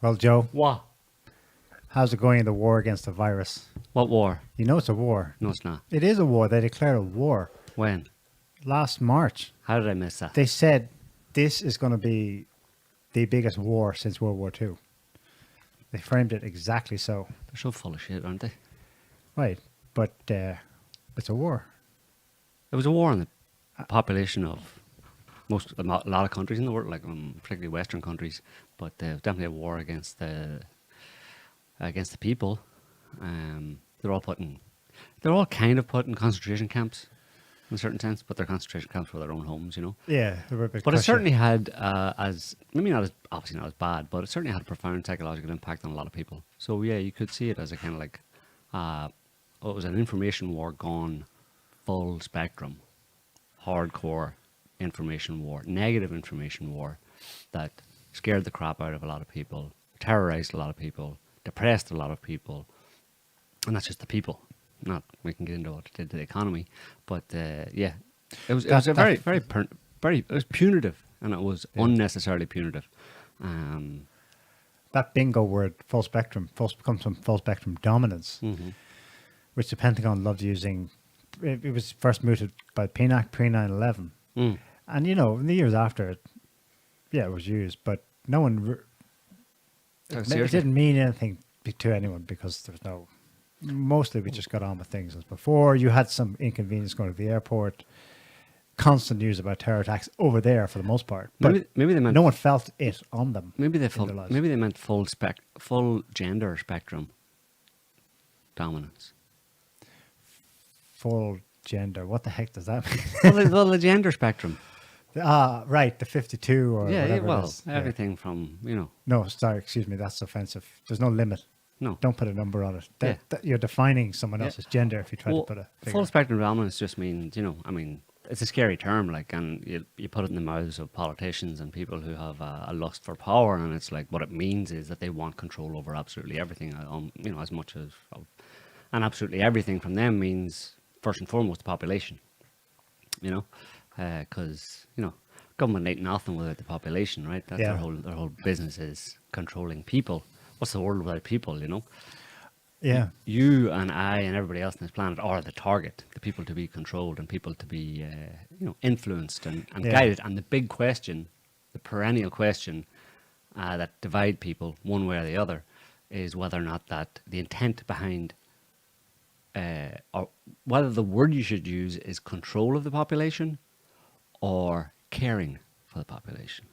Well, Joe, What? how's it going in the war against the virus? What war? You know it's a war. No, it's not. It is a war. They declared a war When? last March. How did I miss that? They said this is going to be the biggest war since World War II. They framed it exactly so. They're so full of shit, aren't they? Right. But it's a war. It was a war on the population of a lot of countries in the world, like particularly Western countries. But it was definitely a war against the people. They're all kind of put in concentration camps, in a certain sense, but they're concentration camps for their own homes, you know. Yeah. But it certainly had, obviously not as bad, but it certainly had a profound psychological impact on a lot of people. So yeah, you could see it as a kind of like, it was an information war gone full spectrum, hardcore information war, negative information war that scared the crap out of a lot of people, terrorized a lot of people, depressed a lot of people, and that's just the people. Not we can get into what it did to the economy, but yeah, it was a very it was punitive, and it was unnecessarily punitive. That bingo word, full spectrum, comes from full spectrum dominance, which the Pentagon loved using. It was first mooted by PNAC pre 9/11, and you know in the years after it, it was used, but no one. It didn't mean anything to anyone because there was no. Mostly we just got on with things as before. You had some inconvenience going to the airport. Constant news about terror attacks over there for the most part. But maybe they meant no one felt it on them. Maybe they meant full gender spectrum dominance. Full gender. What the heck does that mean? well, the gender spectrum. Right, the 52 or whatever. Well, everything from, you know. No, sorry, excuse me, that's offensive. There's no limit. No. Don't put a number on it. You're defining someone else's gender if you try to put a figure. Full spectrum dominance just means, you know, I mean, it's a scary term, like, and you put it in the mouths of politicians and people who have a lust for power, and it's like what it means is that they want control over absolutely everything, you know, as much as, and absolutely everything from them means, first and foremost, the population, you know, because, you know, government ain't nothing without the population, right? That's their whole business is controlling people. What's the world without people, you know? Yeah. You and I and everybody else on this planet are the target, the people to be controlled and people to be, you know, influenced and guided. And the big question, the perennial question that divide people one way or the other is whether or not that the intent behind, or whether the word you should use is control of the population or caring for the population.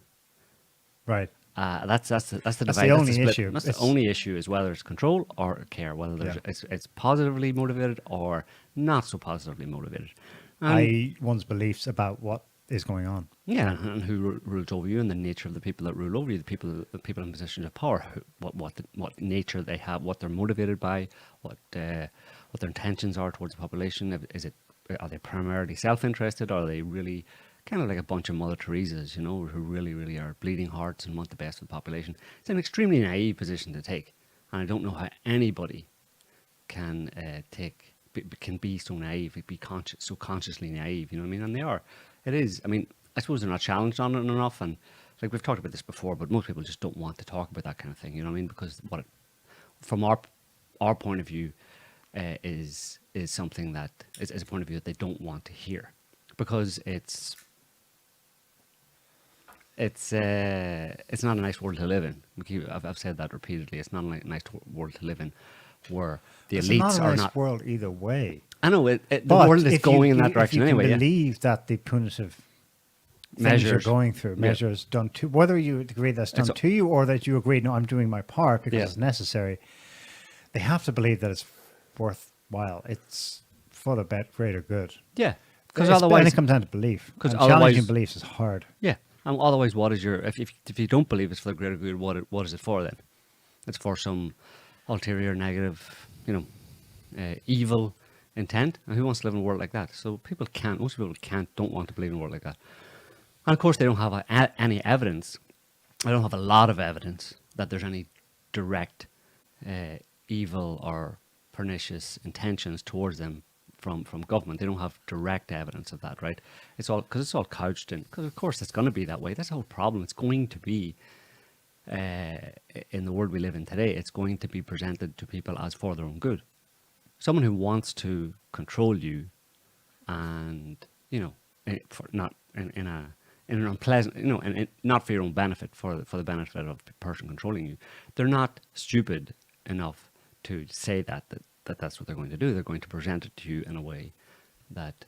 Right. That's the divide. That's the only issue. That's the only issue is whether it's control or care, whether it's positively motivated or not so positively motivated. One's beliefs about what is going on. Yeah, and who rules over you, and the nature of the people that rule over you, the people in positions of power, what nature they have, what they're motivated by, what their intentions are towards the population. Are they primarily self-interested, or are they really kind of like a bunch of Mother Teresas, you know, who really, really are bleeding hearts and want the best for the population? It's an extremely naive position to take, and I don't know how anybody can be so naive, be so consciously naive. You know what I mean? And they are. It is. I mean, I suppose they're not challenged on it enough, and like we've talked about this before, but most people just don't want to talk about that kind of thing. You know what I mean? Because from our point of view, is something that is a point of view that they don't want to hear, because it's not a nice world to live in. I've said that repeatedly. It's not a nice world to live in, where the elites are not. It's not a nice world either way. I know the world is going in that direction anyway. If you believe that the punitive things you're going through, measures done to, whether you agree that's done to you or that you agree, no, I'm doing my part because it's necessary, they have to believe that it's worthwhile. It's for the greater good. Yeah. Because otherwise, it comes down to belief. Because challenging beliefs is hard. Yeah, and otherwise, what is your if you don't believe it's for the greater good? What is it for then? It's for some ulterior, negative, you know, evil intent. And who wants to live in a world like that? So most people don't want to believe in a world like that. And of course, they don't have any evidence. I don't have a lot of evidence that there's any direct evil or pernicious intentions towards them from government. They don't have direct evidence of that, right? It's all couched in, because of course it's going to be that way. That's the whole problem. It's going to be in the world we live in today, it's going to be presented to people as for their own good. Someone who wants to control you, and for not in an unpleasant, and not for your own benefit, for the benefit of the person controlling you, they're not stupid enough to say that's what they're going to do. They're going to present it to you in a way that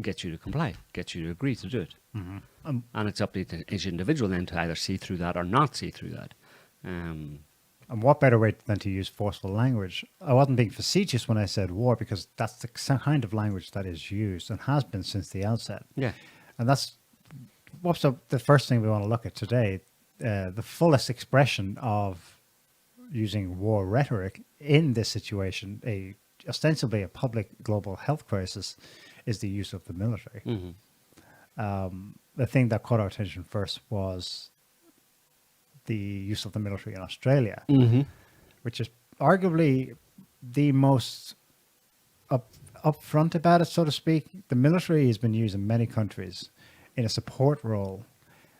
gets you to comply, gets you to agree to do it. Mm-hmm. And it's up to each individual then to either see through that or not see through that. And what better way than to use forceful language? I wasn't being facetious when I said war, because that's the kind of language that is used and has been since the outset. Yeah. And that's what's the first thing we want to look at today. The fullest expression of using war rhetoric in this situation, ostensibly a public global health crisis, is the use of the military. Mm-hmm. The thing that caught our attention first was the use of the military in Australia, Mm-hmm. which is arguably the most upfront about it, so to speak. The military has been used in many countries in a support role,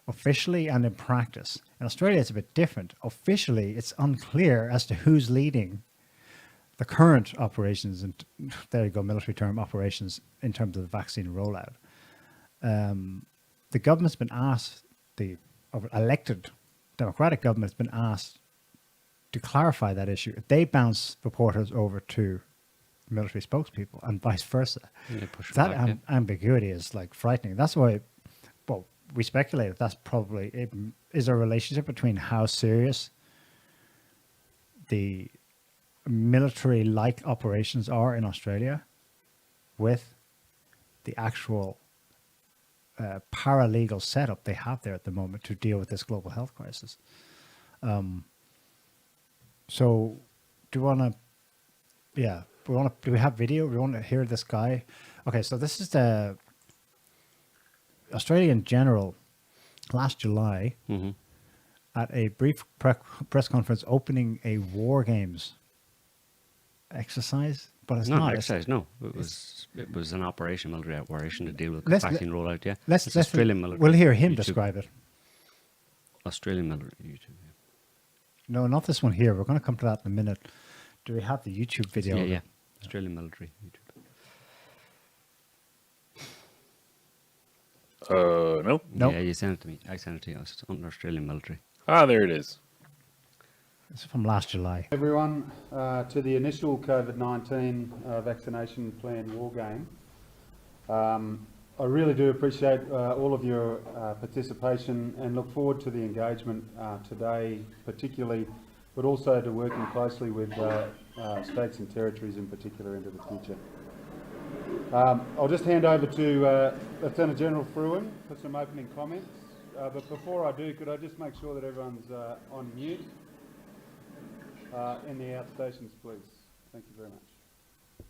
officially and in practice. In Australia, it's a bit different. Officially, it's unclear as to who's leading the current operations, and there you go, military term, operations, in terms of the vaccine rollout. The government's been asked, the elected democratic government's been asked to clarify that issue. They bounce reporters over to military spokespeople and vice versa. That ambiguity is like frightening. That's why, well, we speculate that's probably it. Is there a relationship between how serious the military-like operations are in Australia with the actual paralegal setup they have there at the moment to deal with this global health crisis? So do we have video? We want to hear this guy. Okay, so this is the Australian General last July Mm-hmm. at a brief press conference opening a war games exercise, but it's not exercise. No, it was an operation, military operation to deal with the Let's- vaccine rollout. Yeah, Let's Australian military. We'll hear him YouTube. describe it. Australian military YouTube. Yeah. No, not this one here. We're going to come to that in a minute. Do we have the YouTube video? Yeah. Australian military YouTube. No. Nope. Yeah, you sent it to me. I sent it to you. It's under Australian military. Ah, there it is. It's from last July. Everyone, to the initial COVID-19 vaccination plan war game. I really do appreciate all of your participation and look forward to the engagement today particularly, but also to working closely with states and territories in particular into the future. I'll just hand over to Lieutenant General Fruin for some opening comments. But before I do, could I just make sure that everyone's on mute in the outstations, please? Thank you very much.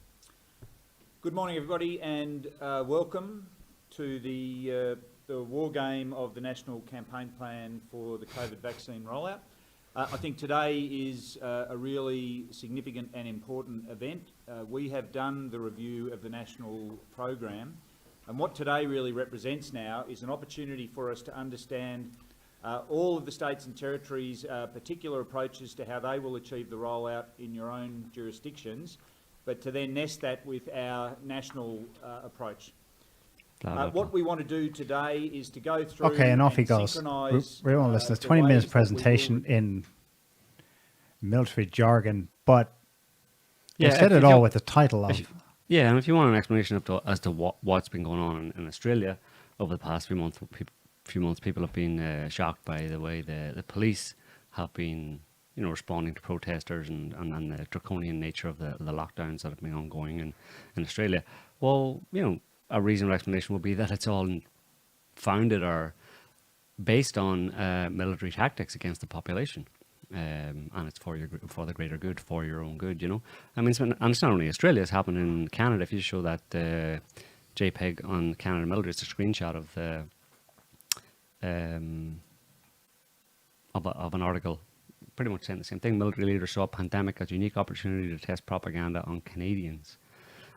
Good morning, everybody, and welcome to the war game of the National Campaign Plan for the COVID vaccine rollout. I think today is a really significant and important event. We have done the review of the national program, and what today really represents now is an opportunity for us to understand all of the states and territories' particular approaches to how they will achieve the rollout in your own jurisdictions, but to then nest that with our national approach. What we want to do today is to go through. Okay, and off he goes. We won't listen. It's 20 minutes presentation in military jargon, but he said it all with the title of. Yeah, and if you want an explanation as to what's been going on in Australia over the past few months, people have been shocked by the way the police have been, responding to protesters and the draconian nature of the lockdowns that have been ongoing in Australia. Well, a reasonable explanation would be that it's all founded or based on military tactics against the population. And it's for the greater good, for your own good, I mean, and it's not only Australia, it's happened in Canada. If you show that JPEG on Canada military, it's a screenshot of the of an article pretty much saying the same thing. Military leaders saw a pandemic as a unique opportunity to test propaganda on Canadians.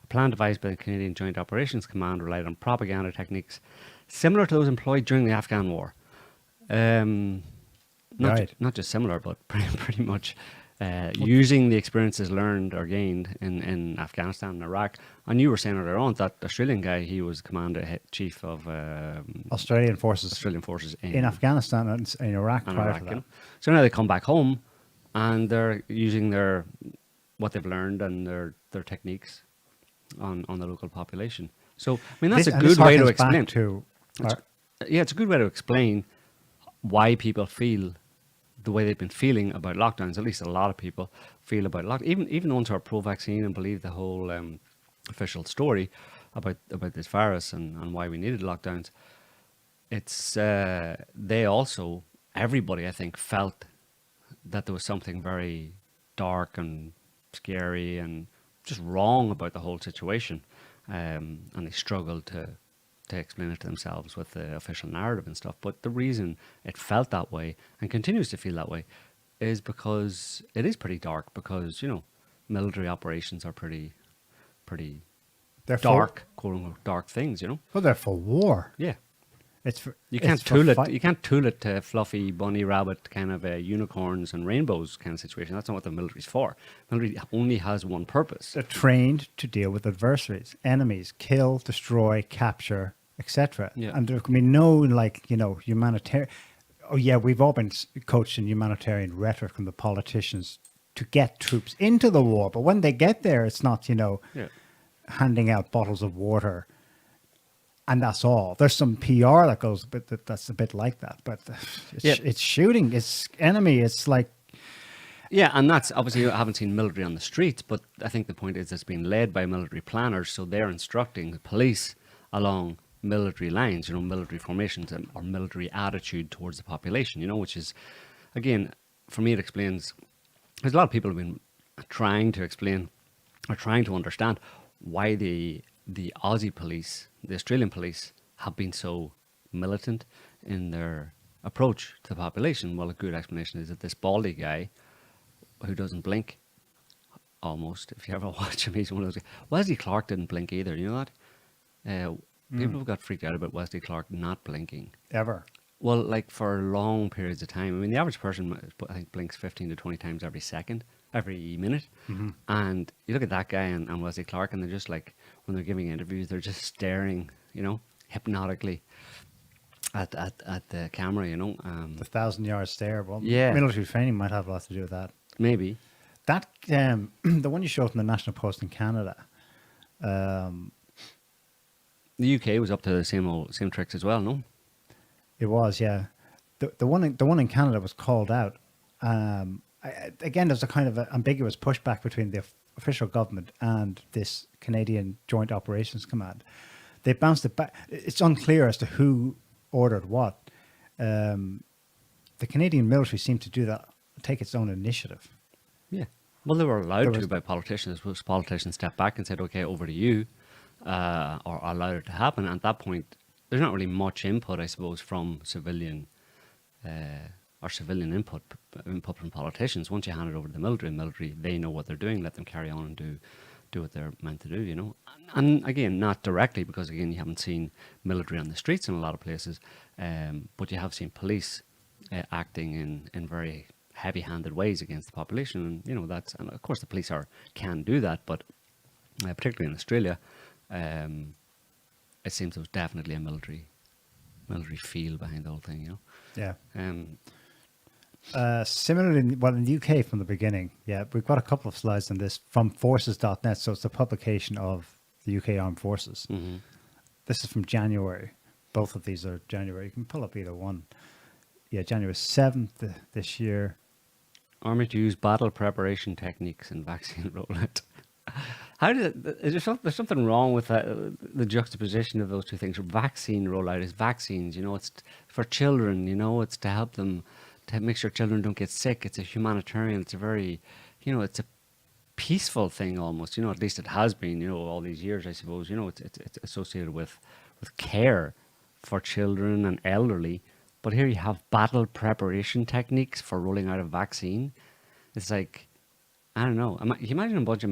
A plan devised by the Canadian Joint Operations Command relied on propaganda techniques similar to those employed during the Afghan War. Right. not just similar, but pretty much using the experiences learned or gained in Afghanistan and Iraq. And you were saying earlier on that Australian guy, he was chief of Australian forces in Afghanistan and in Iraq prior to that. So now they come back home and they're using what they've learned and their techniques on the local population. So, I mean, that's a good way to explain. It's a good way to explain why people feel the way they've been feeling about lockdowns. At least a lot of people feel about lockdown. Even the ones who are pro-vaccine and believe the whole official story about this virus and why we needed lockdowns. It's everybody, I think, felt that there was something very dark and scary and just wrong about the whole situation, and they struggled to explain it to themselves with the official narrative and stuff. But the reason it felt that way and continues to feel that way is because it is pretty dark, because, military operations are pretty they're dark, quote unquote, dark things, Well, they're for war. Yeah. You can't tool it to fluffy bunny rabbit kind of unicorns and rainbows kind of situation. That's not what the military's for. The military only has one purpose. They're trained to deal with adversaries, enemies, kill, destroy, capture, etc. Yeah. And there can be no humanitarian. Oh yeah, we've all been coached in humanitarian rhetoric from the politicians to get troops into the war, but when they get there, it's not handing out bottles of water. And that's all. There's some PR that goes, but that's a bit like that. But it's shooting, it's enemy, it's like... Yeah, and that's obviously, I haven't seen military on the streets, but I think the point is it's being led by military planners, so they're instructing the police along military lines, military formations or military attitude towards the population, which is, again, for me it explains, there's a lot of people who've been trying to explain or trying to understand why the Aussie police, the Australian police, have been so militant in their approach to the population. Well, a good explanation is that this Baldy guy who doesn't blink, almost, if you ever watch him, he's one of those guys. Wesley Clark didn't blink either, you know that? People got freaked out about Wesley Clark not blinking. Ever? Well, like for long periods of time. I mean, the average person, I think, blinks 15 to 20 times every minute. Mm-hmm. And you look at that guy and Wesley Clark, and they're just like, when they're giving interviews, they're just staring, hypnotically at the camera, the 1,000-yard stare. Well, military training might have a lot to do with that. Maybe. That, the one you showed from the National Post in Canada. The UK was up to the same tricks as well, no? It was, yeah. The one in Canada was called out. Again, there's a kind of ambiguous pushback between the official government and this Canadian Joint Operations Command. They bounced it back. It's unclear as to who ordered what. The Canadian military seemed to do that, take its own initiative. Yeah. Well, they were allowed to by politicians. Suppose politicians stepped back and said, "Okay, over to you," or allowed it to happen. At that point, there's not really much input, I suppose, from civilian input from politicians. Once you hand it over to the military, they know what they're doing. Let them carry on and do what they're meant to do, And again, not directly, because again, you haven't seen military on the streets in a lot of places, but you have seen police acting in very heavy-handed ways against the population, and and of course the police can do that, but particularly in Australia, it seems there was definitely a military feel behind the whole thing, Yeah. Similarly, in the UK from the beginning, we've got a couple of slides on this from forces.net, so it's the publication of the UK Armed Forces. Mm-hmm. This is from January. Both of these are January. You can pull up either one. Yeah, January 7th this year. Army to use battle preparation techniques in vaccine rollout. There's something wrong with the juxtaposition of those two things. Vaccine rollout is vaccines, it's for children, it's to help them, to make sure children don't get sick. It's a humanitarian, it's a very, it's a peaceful thing almost, at least it has been, all these years, I suppose, it's associated with care for children and elderly. But here you have battle preparation techniques for rolling out a vaccine. It's like, I don't know. Can you imagine a bunch of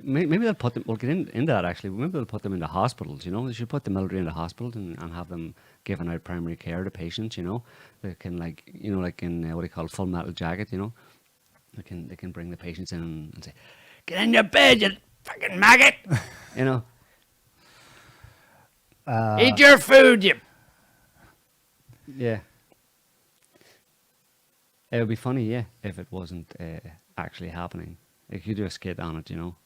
maybe they'll put them. We'll get into that actually. Maybe they'll put them into hospitals. You know, they should put the military into hospitals and have them giving out primary care to patients. You know, they can like in what do you call it, Full Metal Jacket. You know, they can bring the patients in and say, "Get in your bed, you fucking maggot." You know, eat your food, you. Yeah. It would be funny, yeah, if it wasn't actually happening. If you do a skit on it, you know,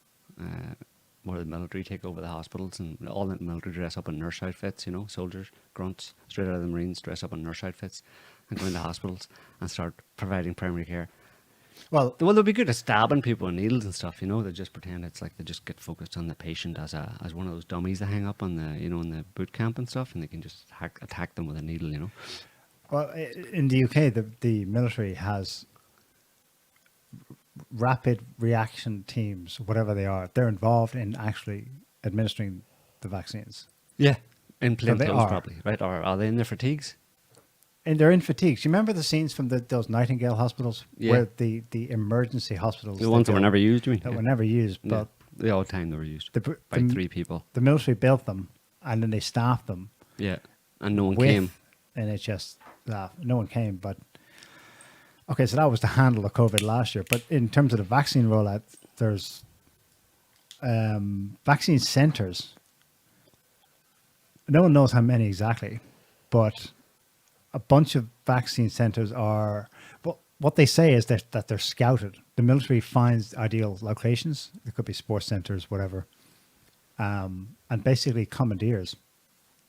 where the military take over the hospitals and all the military dress up in nurse outfits, you know, soldiers, grunts, straight out of the Marines, dress up in nurse outfits and go into hospitals and start providing primary care. Well, they'll be good at stabbing people with needles and stuff, you know. They just pretend it's like they just get focused on the patient as one of those dummies they hang up on the, you know, in the boot camp and stuff, and they can just attack them with a needle, you know. Well, in the UK, the military has rapid reaction teams, whatever they are. They're involved in actually administering the vaccines. Yeah, in plain they clothes are. probably, right? Or are they in their fatigues? And they're in fatigues. Do you remember the scenes from those Nightingale hospitals? Yeah. Where the emergency hospitals... The ones that were never used, you mean? That were never used, but... The old time they were used by the 3 people. The military built them, and then they staffed them. Yeah, and no one with came. NHS staff. No one came, but... Okay, so that was to handle the COVID last year. But in terms of the vaccine rollout, there's vaccine centres. No one knows how many exactly, but a bunch of vaccine centres are... Well, what they say is that they're scouted. The military finds ideal locations. It could be sports centres, whatever. And basically commandeers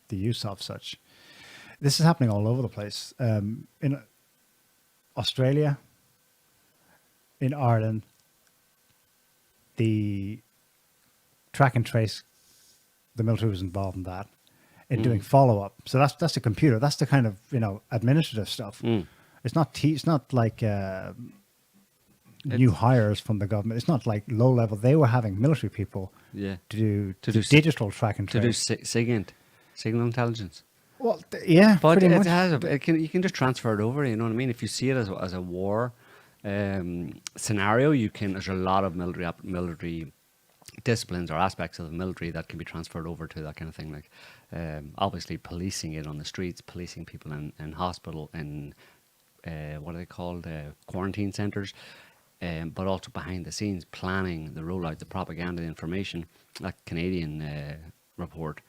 the use of such. This is happening all over the place. In Australia, in Ireland, the track and trace, the military was involved in that, in doing follow-up. So that's the computer. That's the kind of, you know, administrative stuff. It's not like new hires from the government. It's not like low level. They were having military people to do digital track and trace. To do signal intelligence. Well, yeah, but pretty much. You can just transfer it over. You know what I mean? If you see it as a war scenario, there's a lot of military disciplines or aspects of the military that can be transferred over to that kind of thing. Like obviously policing it on the streets, policing people in hospital, in what are they called, quarantine centres, but also behind the scenes planning the rollout, the propaganda, the information. That Canadian report.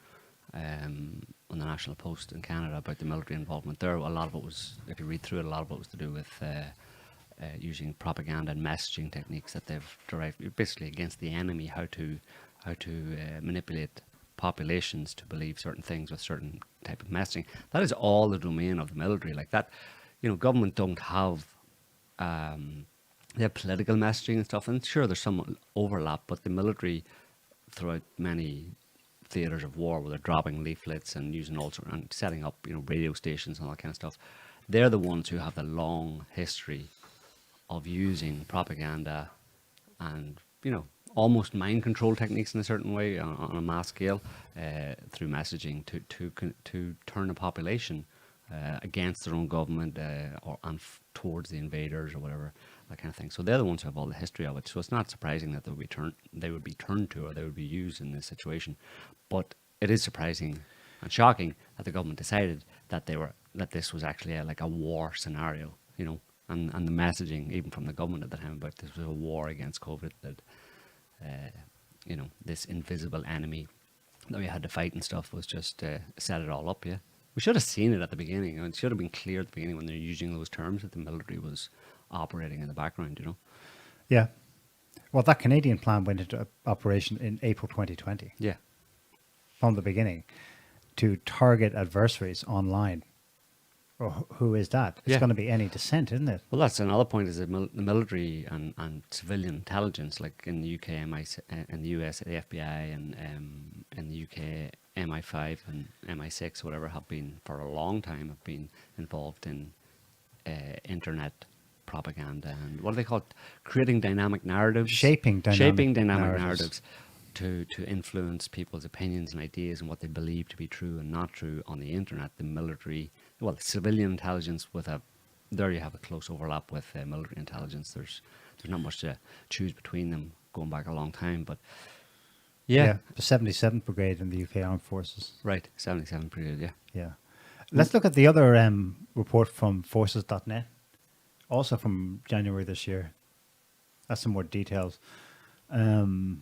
On the National Post in Canada about the military involvement there. A lot of it was, if you read through it, a lot of it was to do with using propaganda and messaging techniques that they've derived, basically against the enemy, how to manipulate populations to believe certain things with certain type of messaging. That is all the domain of the military. Like that, you know, government don't have they have political messaging and stuff, and sure there's some overlap, but the military throughout many theatres of war where they're dropping leaflets and using all sorts and setting up, you know, radio stations and all that kind of stuff. They're the ones who have the long history of using propaganda and, you know, almost mind control techniques in a certain way on a mass scale through messaging to turn a population against their own government or towards the invaders or whatever, that kind of thing. So they're the ones who have all the history of it. So it's not surprising that they would be turned to or they would be used in this situation. But it is surprising and shocking that the government decided that this was actually like a war scenario, you know, and the messaging even from the government at the time about this was a war against COVID, that you know, this invisible enemy that we had to fight and stuff was just set it all up. Yeah, we should have seen it at the beginning. It should have been clear at the beginning when they're using those terms that the military was operating in the background, you know. Yeah. Well, that Canadian plan went into operation in April 2020. Yeah. From the beginning, to target adversaries online. Well, who is that? It's going to be any dissent, isn't it? Well, that's another point, is the military and civilian intelligence, like in the UK, in the US, the FBI, and in the UK, MI5 and MI6, whatever, have been, for a long time, have been involved in internet propaganda and what do they call it? Creating dynamic narratives. Shaping dynamic narratives to influence people's opinions and ideas and what they believe to be true and not true on the internet. The military, well, civilian intelligence there you have a close overlap with military intelligence. There's there's not much to choose between them going back a long time. But The 77th Brigade in the UK Armed Forces. right, 77 period, yeah. Yeah. Let's look at the other report from forces.net, also from January this year. That's some more details. Okay,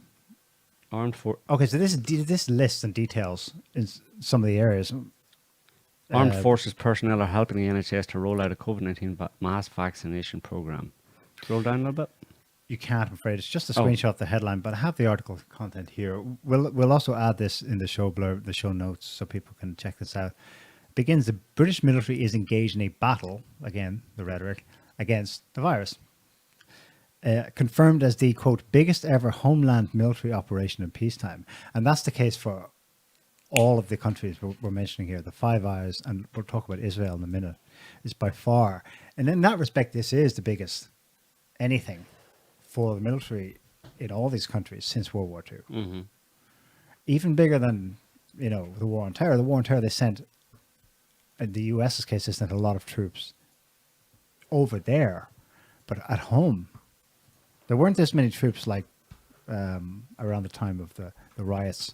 so this lists and details in some of the areas. Armed Forces personnel are helping the NHS to roll out a COVID-19 mass vaccination program. Scroll down a little bit. You can't, I'm afraid. It's just a screenshot of the headline, but I have the article content here. We'll also add this in the show blurb, the show notes, so people can check this out. It begins, the British military is engaged in a battle, again, the rhetoric, against the virus. Confirmed as the, quote, biggest ever homeland military operation in peacetime. And that's the case for all of the countries we're mentioning here, the Five Eyes, and we'll talk about Israel in a minute, is by far. And in that respect, this is the biggest anything for the military in all these countries since World War II. Mm-hmm. Even bigger than, the War on Terror. The War on Terror, they sent, in the US's case, they sent a lot of troops over there. But at home, there weren't this many troops like around the time of the riots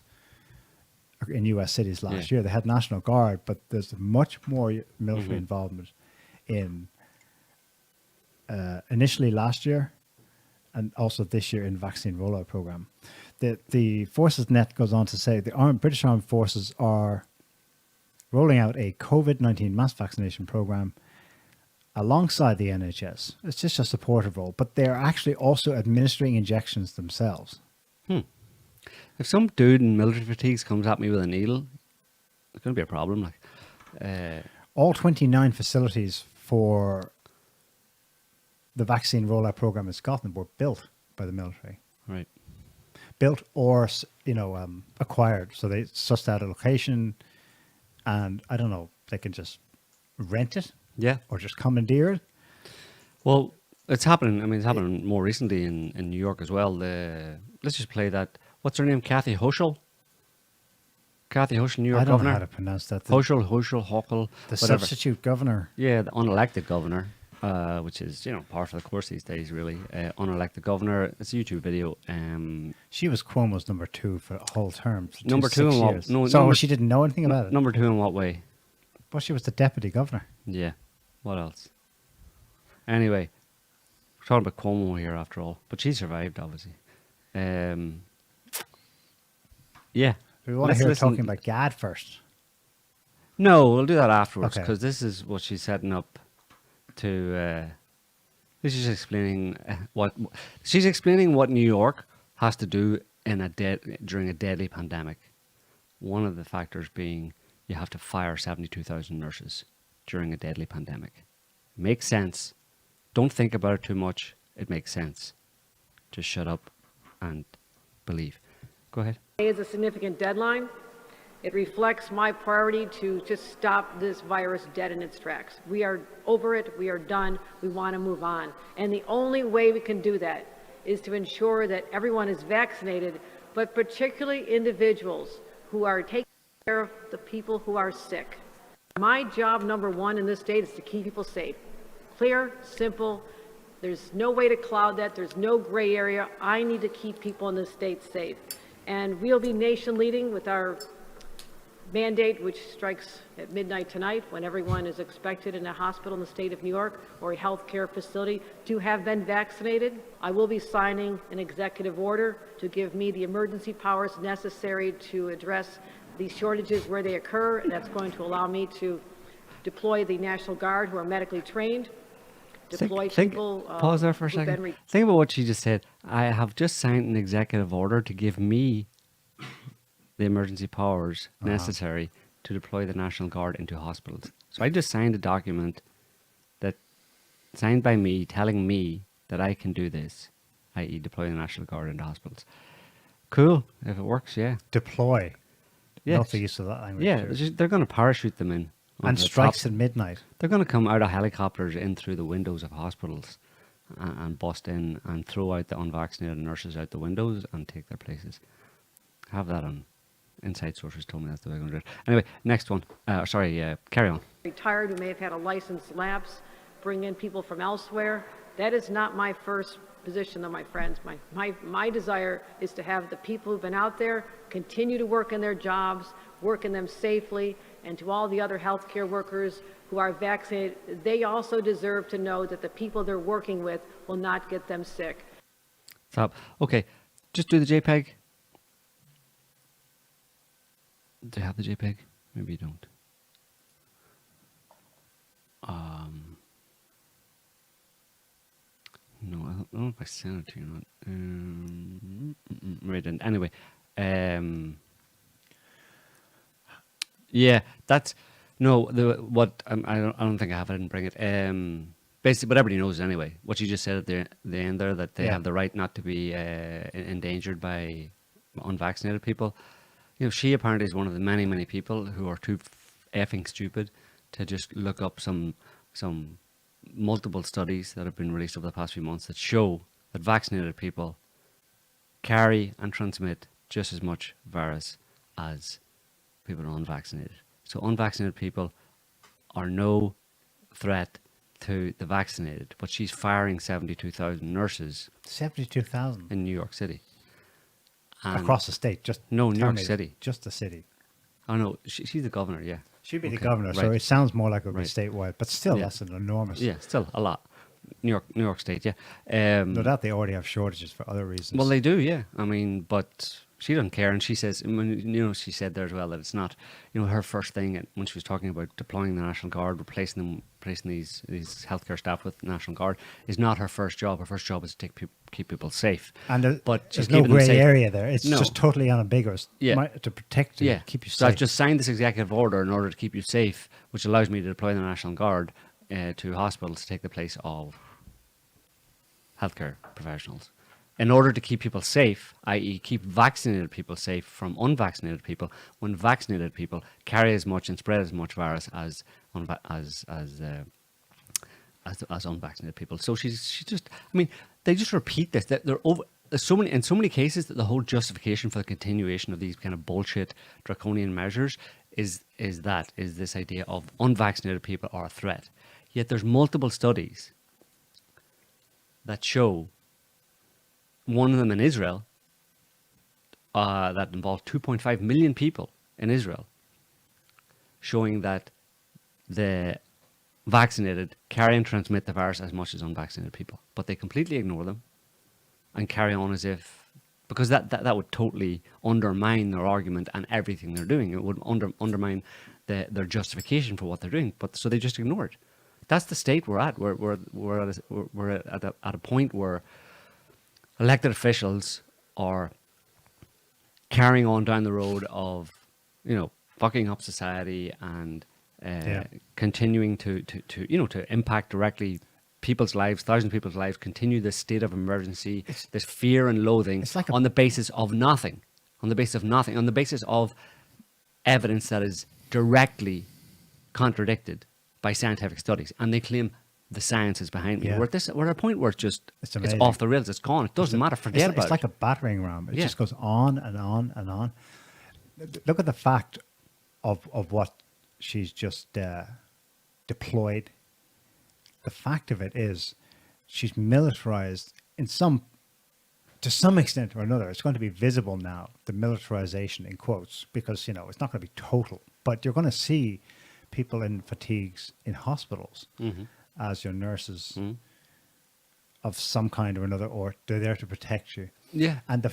in US cities last year. They had National Guard, but there's much more military involvement in initially last year and also this year in vaccine rollout program. The Forces Net goes on to say the British Armed Forces are rolling out a COVID-19 mass vaccination program alongside the NHS. It's just a supportive role, but they're actually also administering injections themselves. If some dude in military fatigues comes at me with a needle, it's going to be a problem. All 29 facilities for the vaccine rollout program in Scotland were built by the military. Right. Built or, acquired. So they sussed out a location and, I don't know, they can just rent it. Yeah. Or just commandeer it. Well, it's happening. I mean, it's happening more recently in New York as well. Let's just play that. What's her name? Kathy Hochul? Kathy Hochul, New York I don't governor? know how to pronounce that. Hochul, the whatever. substitute governor. Yeah, the unelected governor, which is, par for the course these days, really. Unelected governor. It's a YouTube video. She was Cuomo's number 2 for the whole term. Number 2 in what? Years. No, so she didn't know anything about it? Number 2 in what way? Well, she was the deputy governor. Yeah. What else? Anyway, we're talking about Cuomo here after all. But she survived, obviously. Yeah. We want to hear her talking about GAD first. No, we'll do that afterwards Okay. because this is what she's setting up to. This is explaining what New York has to do during a deadly pandemic. One of the factors being you have to fire 72,000 nurses during a deadly pandemic. Makes sense. Don't think about it too much. It makes sense. Just shut up and believe. Go ahead. Today is a significant deadline. It reflects my priority to just stop this virus dead in its tracks. We are over it. We are done. We want to move on. And the only way we can do that is to ensure that everyone is vaccinated, but particularly individuals who are taking care of the people who are sick. My job number 1 in this state is to keep people safe. Clear, simple. There's no way to cloud that. There's no gray area. I need to keep people in this state safe. And we'll be nation leading with our mandate, which strikes at midnight tonight when everyone is expected in a hospital in the state of New York or a healthcare facility to have been vaccinated. I will be signing an executive order to give me the emergency powers necessary to address these shortages where they occur, and that's going to allow me to deploy the National Guard, who are medically trained, Pause there for a second. Think about what she just said. I have just signed an executive order to give me the emergency powers necessary to deploy the National Guard into hospitals. So I just signed a document that signed by me telling me that I can do this, i.e. deploy the National Guard into hospitals. Cool. If it works, yeah. Deploy. Yes. Not the use of that language. Yeah, they're going to parachute them in. And strikes at midnight. They're going to come out of helicopters in through the windows of hospitals and bust in and throw out the unvaccinated nurses out the windows and take their places. Have that on. Inside sources told me that's the way I'm going to do it. Anyway, next one. Carry on. Retired who may have had a license lapse, bring in people from elsewhere. That is not my first position, though, my friends. My desire is to have the people who've been out there continue to work in their jobs, work in them safely, and to all the other healthcare workers who are vaccinated, they also deserve to know that the people they're working with will not get them sick. Stop. Okay, just do the JPEG. Do you have the JPEG? Maybe you don't. No, I don't know if I sent it to you or not. Right, and anyway, yeah, that's no. I don't think I have it. I didn't bring it. Basically, but everybody knows anyway. What you just said at the end there, that they have the right not to be endangered by unvaccinated people. You know, she apparently is one of the many people who are too effing stupid to just look up some multiple studies that have been released over the past few months that show that vaccinated people carry and transmit just as much virus as people who are unvaccinated. So unvaccinated people are no threat to the vaccinated, but she's firing 72,000 nurses 72,000 in New York City. And across the state, just No, New York terminated. City. Just the city. Oh no, she's the governor, yeah. She'd be the Okay, governor, so right. it sounds more like it would be Right. statewide, but still, Yeah. that's an enormous. Yeah, still a lot. New York State, yeah. No doubt they already have shortages for other reasons. Well, they do, yeah. I mean, but she doesn't care, and she says, she said there as well that it's not, her first thing when she was talking about deploying the National Guard, replacing these healthcare staff with National Guard, is not her first job. Her first job is to keep people safe. And but she's there's no keeping them grey safe. area there. It's No. just totally unambiguous. Yeah. To protect you, keep you So safe. I've just signed this executive order in order to keep you safe, which allows me to deploy the National Guard to hospitals to take the place of healthcare professionals. In order to keep people safe, i.e. keep vaccinated people safe from unvaccinated people, when vaccinated people carry as much and spread as much virus as unvaccinated people. So she just, they just repeat this. They're over. In so many cases that the whole justification for the continuation of these kind of bullshit draconian measures is this idea of unvaccinated people are a threat. Yet there's multiple studies that show, one of them in Israel, that involved 2.5 million people in Israel, showing that the vaccinated carry and transmit the virus as much as unvaccinated people. But they completely ignore them and carry on as if, because that would totally undermine their argument and everything they're doing. It would undermine their justification for what they're doing. But so they just ignore it. That's the state we're at. We're at a point where elected officials are carrying on down the road of, fucking up society and continuing to impact directly people's lives, thousands of people's lives, continue this state of emergency, this fear and loathing on the basis of nothing, on the basis of evidence that is directly contradicted by scientific studies, and they claim the science is behind me. Yeah. We're at a point where it's amazing. off the rails, it's gone, it doesn't matter, forget about It's like it. a battering ram. It just goes on and on and on. Look at the fact of what she's just deployed. The fact of it is she's militarized to some extent or another. It's going to be visible now, the militarization in quotes, because, it's not going to be total, but you're going to see people in fatigues in hospitals as your nurses of some kind or another, or they're there to protect you. Yeah. And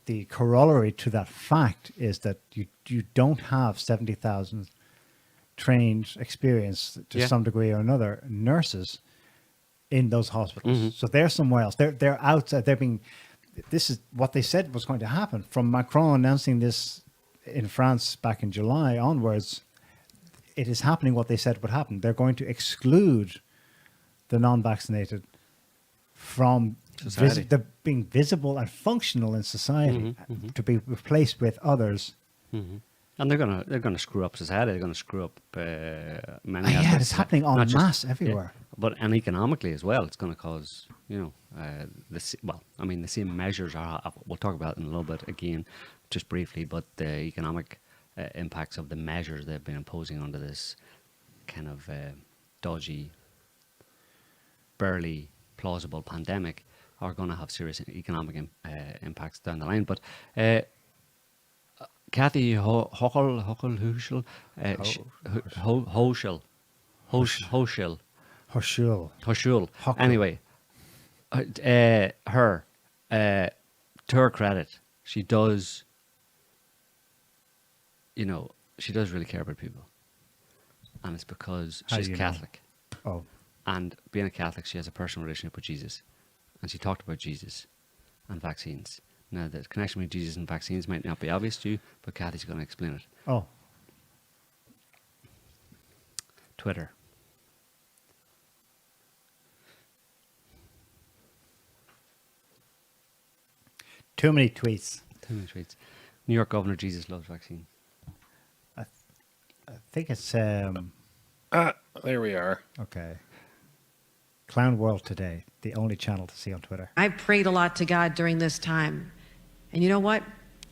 the corollary to that fact is that you don't have 70,000 trained, experienced to some degree or another nurses in those hospitals. So they're somewhere else. They're outside. This is what they said was going to happen. From Macron announcing this in France back in July onwards, it is happening what they said would happen. They're going to exclude the non-vaccinated from Society. being visible and functional in society, to be replaced with others. And they're gonna screw up society. They're gonna screw up many Yeah, aspects. it's happening en Not just- masse everywhere. And economically as well, it's going to cause the same measures are. We'll talk about it in a little bit again, just briefly. But the economic impacts of the measures they've been imposing under this kind of dodgy, barely plausible pandemic are going to have serious economic impacts down the line. But Kathy Hochul, Herschel. Anyway, her, to her credit, she does, she does really care about people. And it's because How she's do you know? Catholic. Oh, And being a Catholic, she has a personal relationship with Jesus. And she talked about Jesus and vaccines. Now, the connection between Jesus and vaccines might not be obvious to you, but Kathy's going to explain it. oh. Twitter. Too many tweets. Too many tweets. New York Governor, Jesus loves vaccine. I think it's There we are. okay. Clown World Today, the only channel to see on Twitter. I prayed a lot to God during this time. And you know what?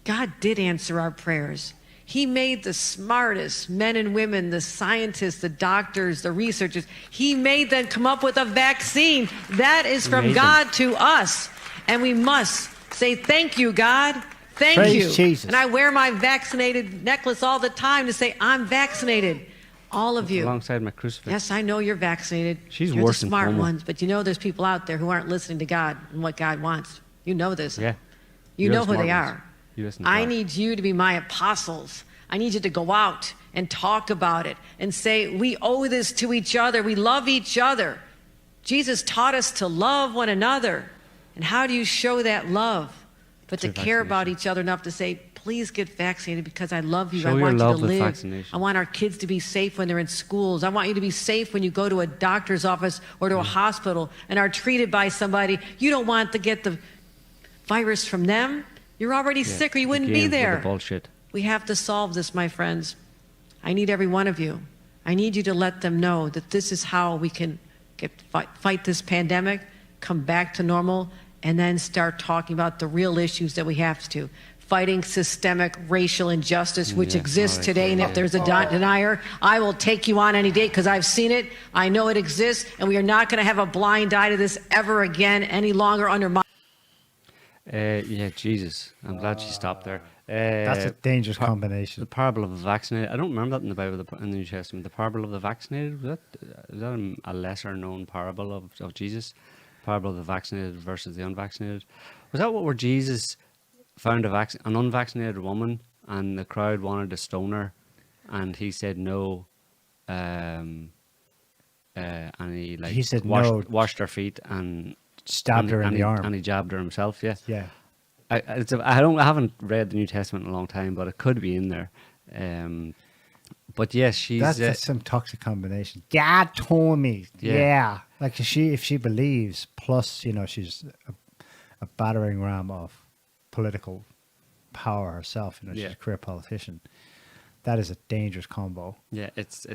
God did answer our prayers. He made the smartest men and women, the scientists, the doctors, the researchers. He made them come up with a vaccine. That is from Amazing. God to us. And we must say, thank you, God. Thank Praise you. Jesus. And I wear my vaccinated necklace all the time to say, I'm vaccinated. All of you. Alongside my crucifix. Yes, I know you're vaccinated. She's you're worse the than smart Cuomo. ones, but you know there's people out there who aren't listening to God and what God wants. You know this. Yeah. You You're know the who smart they ones. are. You listen to I God. need you to be my apostles. I need you to go out and talk about it and say, we owe this to each other. We love each other. Jesus taught us to love one another. And how do you show that love? But to Through care about vaccination. each other enough to say, please get vaccinated because I love you. Show I your want you love to with live. vaccination. I want our kids to be safe when they're in schools. I want you to be safe when you go to a doctor's office or to a hospital and are treated by somebody. You don't want to get the virus from them. You're already sick or you wouldn't be Again, with there. the bullshit. We have to solve this, my friends. I need every one of you. I need you to let them know that this is how we can fight this pandemic, come back to normal, and then start talking about the real issues that we have to. Fighting systemic racial injustice, which Yeah, exists all right, today. And yeah. if there's a denier, I will take you on any day because I've seen it. I know it exists. And we are not going to have a blind eye to this ever again any longer under my... Yeah, Jesus. I'm glad she stopped there. That's a dangerous The combination. parable of the vaccinated. I don't remember that in the Bible, in the New Testament. The parable of the vaccinated. Is that a lesser known parable of Jesus? Parable of the vaccinated versus the unvaccinated. Was that where Jesus found an unvaccinated woman and the crowd wanted to stone her, and he said no, and he said washed, no. washed her feet and Stabbed her in the arm. and he jabbed her himself. Yeah. Yeah. I haven't read the New Testament in a long time, but it could be in there. But yes, she's That's some toxic combination. God told me. Yeah. Yeah. Like if she believes, plus, she's a battering ram of political power herself. She's Yeah. a career politician. That is a dangerous combo. yeah, it's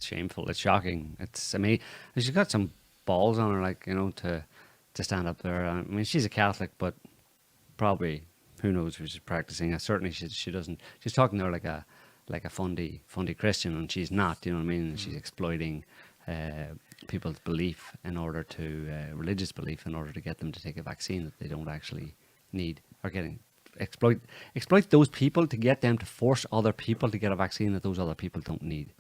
shameful. It's shocking. I mean, she's got some balls on her, to stand up there. I mean, she's a Catholic, but probably who knows if she's practicing. Certainly, she doesn't. She's talking there like a fundy Christian, and she's not. You know what I mean? She's exploiting people's belief in order to religious belief in order to get them to take a vaccine that they don't actually need, or exploit those people to get them to force other people to get a vaccine that those other people don't need.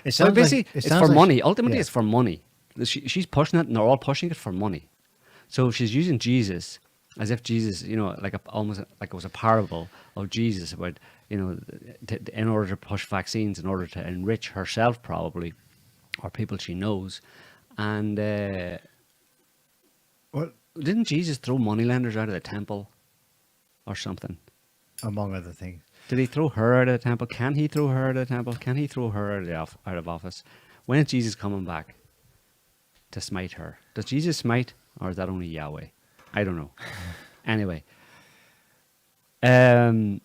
It sounds Basically, like- it it's sounds for like money. she- Ultimately, yeah. it's for money. She's pushing it, and they're all pushing it for money. So she's using Jesus as if Jesus, almost like it was a parable of Jesus about, in order to push vaccines, in order to enrich herself probably, or people she knows. And Well, didn't Jesus throw moneylenders out of the temple or something? among other things. Did he throw her out of the temple? Can he throw her out of the temple? Can he throw her out of office? When is Jesus coming back to smite her? Does Jesus smite, or is that only Yahweh? I don't know. Anyway. There's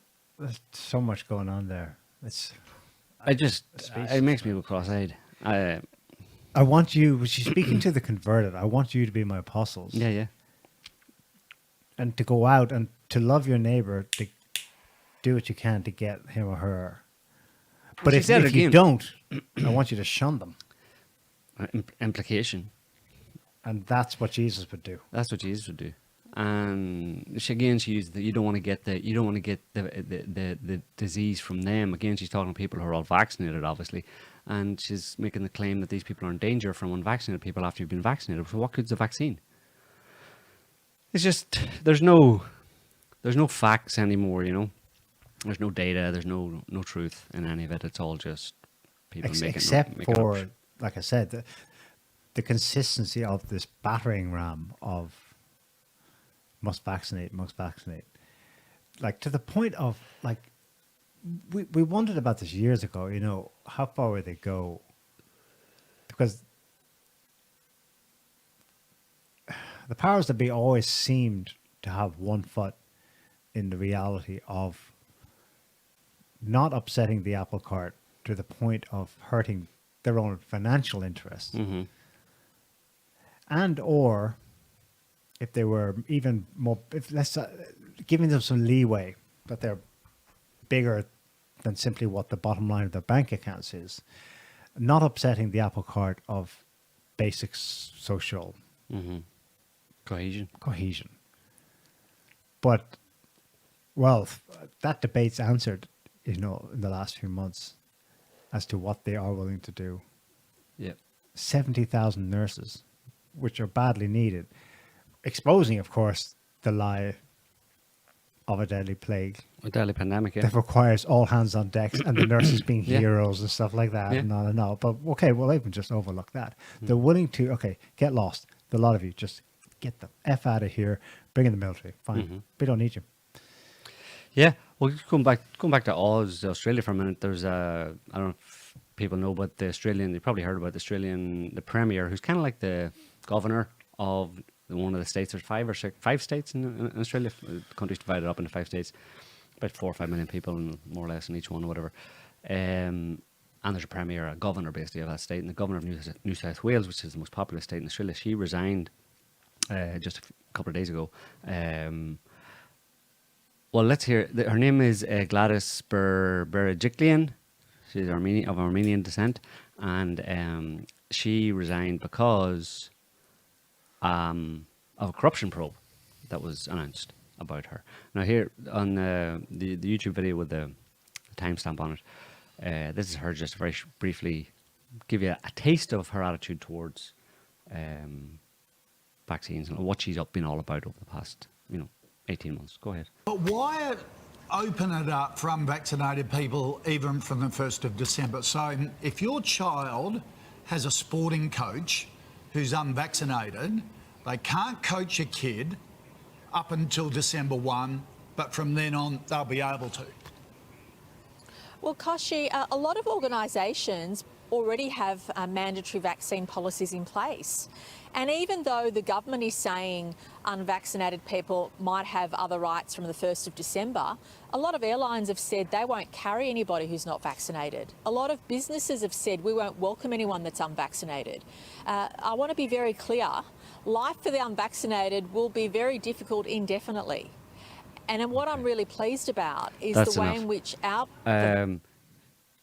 so much going on there. It makes me go cross-eyed. I want you, she's speaking to the converted. I want you to be my apostles. Yeah. And to go out and to love your neighbor, to do what you can to get him or her. But she if said it you again. don't, I want you to shun them. Implication. And that's what Jesus would do. That's what Jesus would do. And she used you don't want to get the disease from them. Again, she's talking to people who are all vaccinated, obviously, and she's making the claim that these people are in danger from unvaccinated people after you've been vaccinated. So what good's the vaccine? It's just there's no facts anymore. You know, there's no data. There's no truth in any of it. It's all just people Except for, like I said, the consistency of this battering ram of must vaccinate. Like, to the point of, like, we wondered about this years ago, you know, how far would they go? Because the powers that be always seemed to have one foot in the reality of not upsetting the apple cart to the point of hurting their own financial interests. Mm-hmm. And or if they were even more, if let's giving them some leeway that they're bigger than simply what the bottom line of their bank accounts is, not upsetting the apple cart of basic social cohesion. But, well, that debate's answered, you know, in the last few months as to what they are willing to do. Yeah. 70,000 nurses, which are badly needed, exposing, of course, the lie of a deadly plague. A deadly pandemic, yeah. That requires all hands on deck and the nurses being heroes and stuff like that. Yeah. And on and on. But, okay, well, they can just overlook that. They're willing to, okay, get lost. The lot of you, just get the F out of here, bring in the military. Fine. We don't need you. Yeah, well, going back to Oz, Australia for a minute. There's I don't know if people know, but the Australian, you probably heard about the Premier, who's kind of like the governor of one of the states. There's five states in Australia. The country's divided up into 5 states, about 4 or 5 million people, and more or less in each one, or whatever. And there's a Premier, a governor basically of that state, and the governor of New South Wales, which is the most populous state in Australia. She resigned just a couple of days ago. Well, let's hear. Her name is Gladys Berejiklian. She's of Armenian descent, and she resigned because of a corruption probe that was announced about her. Now, here on the YouTube video with the timestamp on it, this is her just very briefly give you a taste of her attitude towards vaccines and what she's been all about over the past, 18 months. Go ahead. But why open it up for unvaccinated people even from the 1st of December? So if your child has a sporting coach who's unvaccinated, they can't coach a kid up until December 1, but from then on they'll be able to. Well, Koshi, a lot of organisations already have mandatory vaccine policies in place. And even though the government is saying unvaccinated people might have other rights from the 1st of December, a lot of airlines have said they won't carry anybody who's not vaccinated. A lot of businesses have said we won't welcome anyone that's unvaccinated. I want to be very clear, life for the unvaccinated will be very difficult indefinitely. And what I'm really pleased about is the way in which our...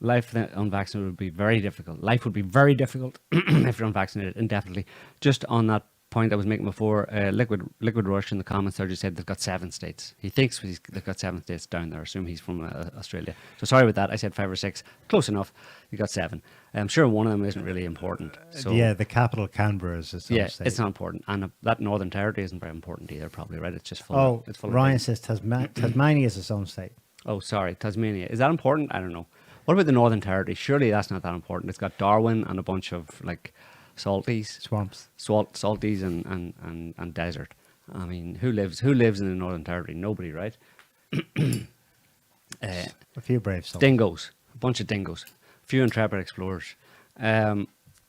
life for the unvaccinated would be very difficult. Life would be very difficult if you're unvaccinated indefinitely. Just on that point I was making before, Liquid Rush in the comments there just said they've got 7 states. He thinks they've got 7 states down there. I assume he's from Australia. So sorry about that. I said 5 or 6. Close enough. You got 7. I'm sure one of them isn't really important. So yeah, the capital Canberra is its own state. It's not important. And that Northern Territory isn't very important either, probably, right? It's just full of Ryan says Tasmania is its own state. Oh, sorry, Tasmania. Is that important? I don't know. What about the Northern Territory? Surely that's not that important. It's got Darwin and a bunch of like salties, swamps, salties and desert. I mean, who lives in the Northern Territory? Nobody, right? A few brave souls. Dingoes, a bunch of dingoes, a few intrepid explorers.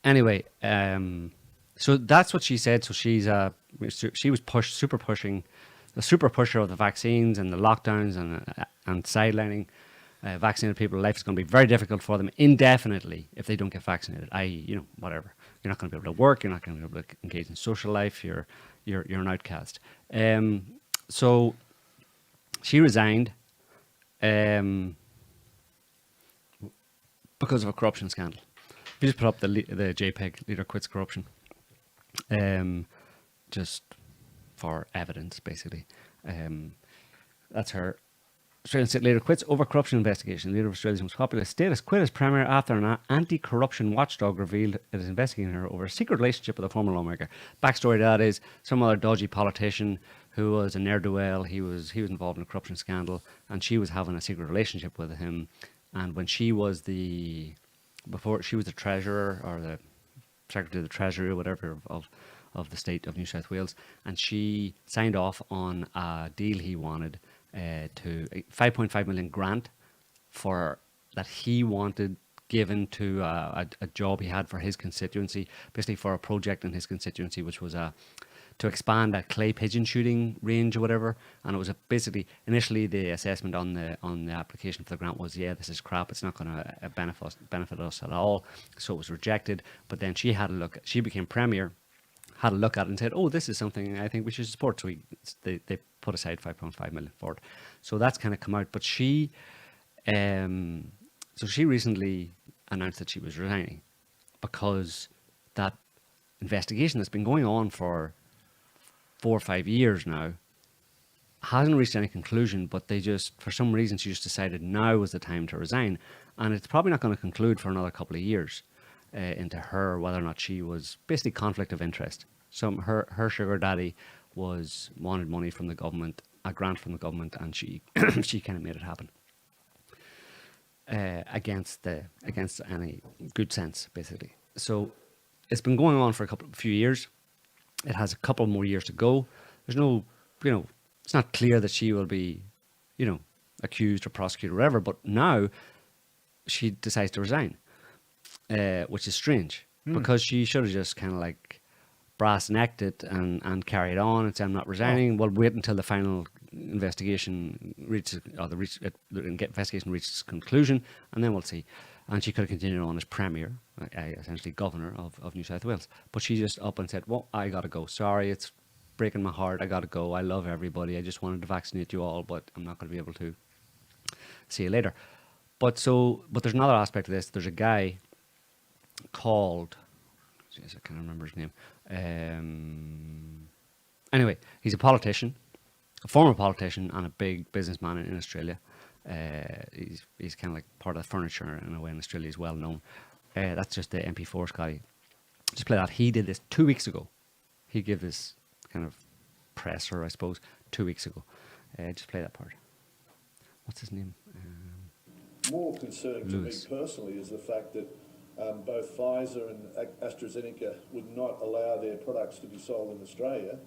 Anyway, so that's what she said. So she was super pusher of the vaccines and the lockdowns and sidelining vaccinated people. Life is going to be very difficult for them indefinitely if they don't get vaccinated. Whatever. You're not going to be able to work. You're not going to be able to engage in social life. You're an outcast. So she resigned because of a corruption scandal. If you just put up the JPEG, leader quits corruption. just for evidence, basically. That's her. Australian state leader quits over corruption investigation. The leader of Australia's most populous state has quit as premier after an anti-corruption watchdog revealed it is investigating her over a secret relationship with a former lawmaker. Backstory to that is some other dodgy politician who was a ne'er-do-well. He was involved in a corruption scandal, and she was having a secret relationship with him. And when she was before she was the treasurer or the secretary of the treasury or whatever of the state of New South Wales, and she signed off on a deal he wanted to a 5.5 million grant for that he wanted given to a job he had for his constituency, basically for a project in his constituency, which was to expand a clay pigeon shooting range or whatever. And it was basically initially the assessment on the application for the grant was, yeah, this is crap, it's not going to benefit us at all, so it was rejected. But then she had a look, she became premier, had a look at it and said, oh, this is something I think we should support. So they put aside 5.5 million for it. So that's kind of come out. But she recently announced that she was resigning because that investigation that's been going on for 4 or 5 years now hasn't reached any conclusion, but they just, for some reason, she just decided now was the time to resign. And it's probably not going to conclude for another couple of years into her, whether or not she was basically conflict of interest. Her sugar daddy wanted money from the government, a grant from the government, and she she kind of made it happen against any good sense, basically. So it's been going on for a few years. It has a couple more years to go. There's no, it's not clear that she will be, accused or prosecuted or whatever. But now she decides to resign, which is strange because she should have just kind of like brass necked it and carried on and said, I'm not resigning. Well, wait until the final investigation reaches its conclusion, and then we'll see. And she could have continued on as premier, essentially governor of New South Wales. But she just up and said, well, I got to go. Sorry, it's breaking my heart. I got to go. I love everybody. I just wanted to vaccinate you all, but I'm not going to be able to. See you later. But there's another aspect of this. There's a guy called, I can't remember his name. Anyway, he's a politician, a former politician and a big businessman in Australia. He's kind of like part of the furniture in a way in Australia. He's well known. That's just the MP4 Scotty. Just play that. He did this 2 weeks ago. He gave this kind of presser, I suppose, 2 weeks ago. Just play that part. What's his name? More concerning Lewis. to me personally is the fact that both Pfizer and AstraZeneca would not allow their products to be sold in Australia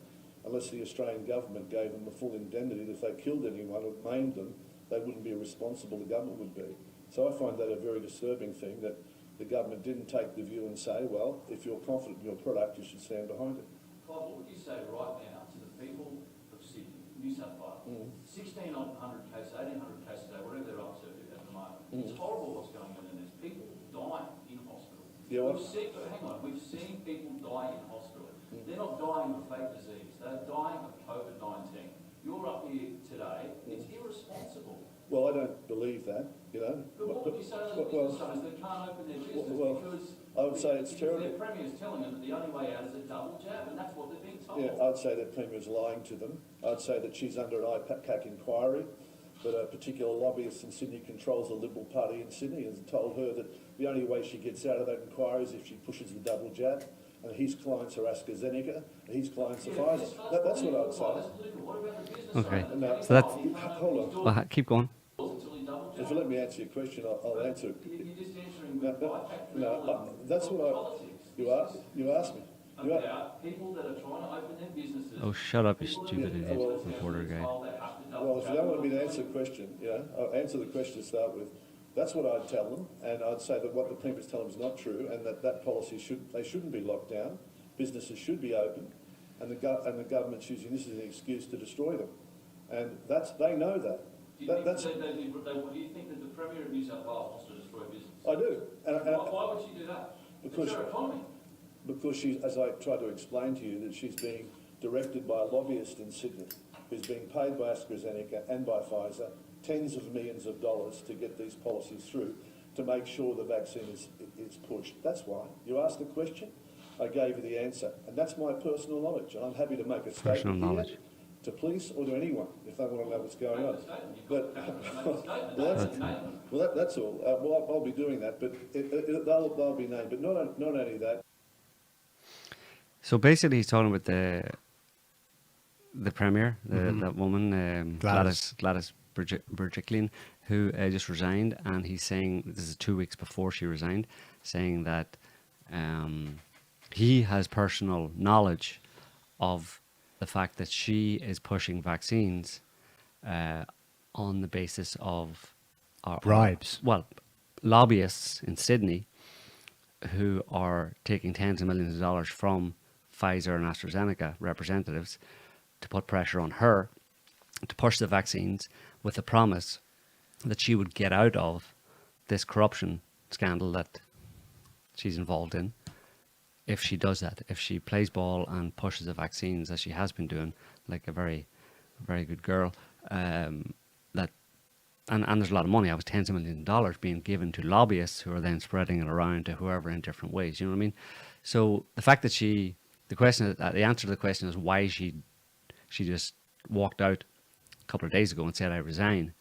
unless the Australian government gave them a full indemnity. That if they killed anyone or maimed them, they wouldn't be responsible, the government would be. So I find that a very disturbing thing, that the government didn't take the view and say, well, if you're confident in your product, you should stand behind it. Clive, what would you say right now to the people of Sydney, New South Wales, 1,600 cases, 1,800 cases a day, whatever they're up to at the moment. It's horrible what's going on, and there's people dying in hospital. Yeah, We've seen people die in hospital. They're not dying of fake disease, they're dying of COVID-19. You're up here today, it's irresponsible. Well, I don't believe that, But what would you say to those business owners that can't open their business because I would say it's terrible. Their Premier's telling them that the only way out is a double jab, and that's what they're being told. Yeah, I'd say that Premier's lying to them. I'd say that she's under an IPAC inquiry, that a particular lobbyist in Sydney controls the Liberal Party in Sydney and has told her that the only way she gets out of that inquiry is if she pushes the double jab. And his clients are AstraZeneca, and his clients are Pfizer. That's what I'd say. Okay. No, So that's... hold on. Well, keep going. If you let me answer your question, I'll answer it. You're just answering with bypass. That's what you asked me. People that are trying to open their businesses. Oh, shut up, you stupid idiot reporter guy. Well, if you don't want me to answer the question, I'll answer the question to start with. That's what I'd tell them, and I'd say that what the Premier's telling them is not true, and that policy shouldn't be locked down. Businesses should be open, and the government's using this as an excuse to destroy them, and they know that. Do you think that the Premier of New South Wales wants to destroy business? I do. Why would she do that? Because it's her economy. Because she, as I tried to explain to you, that she's being directed by a lobbyist in Sydney who's being paid by AstraZeneca and by Pfizer tens of millions of dollars to get these policies through to make sure the vaccine is pushed. That's why. You asked the question. I gave you the answer. And that's my personal knowledge. And I'm happy to make a Personal statement knowledge. here to police or to anyone if they want to know what's going on. But that's all. Well, I'll be doing that, but they'll be named. But not only that. So basically, he's talking about the Premier, that woman, Gladys Berejiklian, who just resigned, and he's saying, this is 2 weeks before she resigned, saying that he has personal knowledge of the fact that she is pushing vaccines on the basis of Bribes. Lobbyists in Sydney who are taking tens of millions of dollars from Pfizer and AstraZeneca representatives to put pressure on her to push the vaccines with the promise that she would get out of this corruption scandal that she's involved in if she does that, if she plays ball and pushes the vaccines as she has been doing, like a very, very good girl. And there's a lot of money. I was tens of millions of dollars being given to lobbyists who are then spreading it around to whoever in different ways. You know what I mean? So the fact that the answer to the question is why she just walked out a couple of days ago and said I resign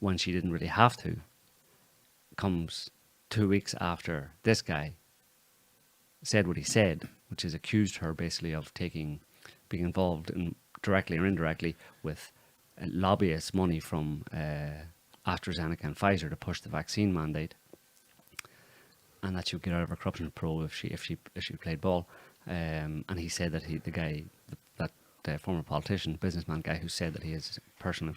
when she didn't really have to, comes 2 weeks after this guy said what he said, which is accused her basically of being involved directly or indirectly with lobbyists' money from AstraZeneca and Pfizer to push the vaccine mandate, and that she would get out of her corruption probe if she played ball. And he said that the former politician, businessman guy who said that he has personal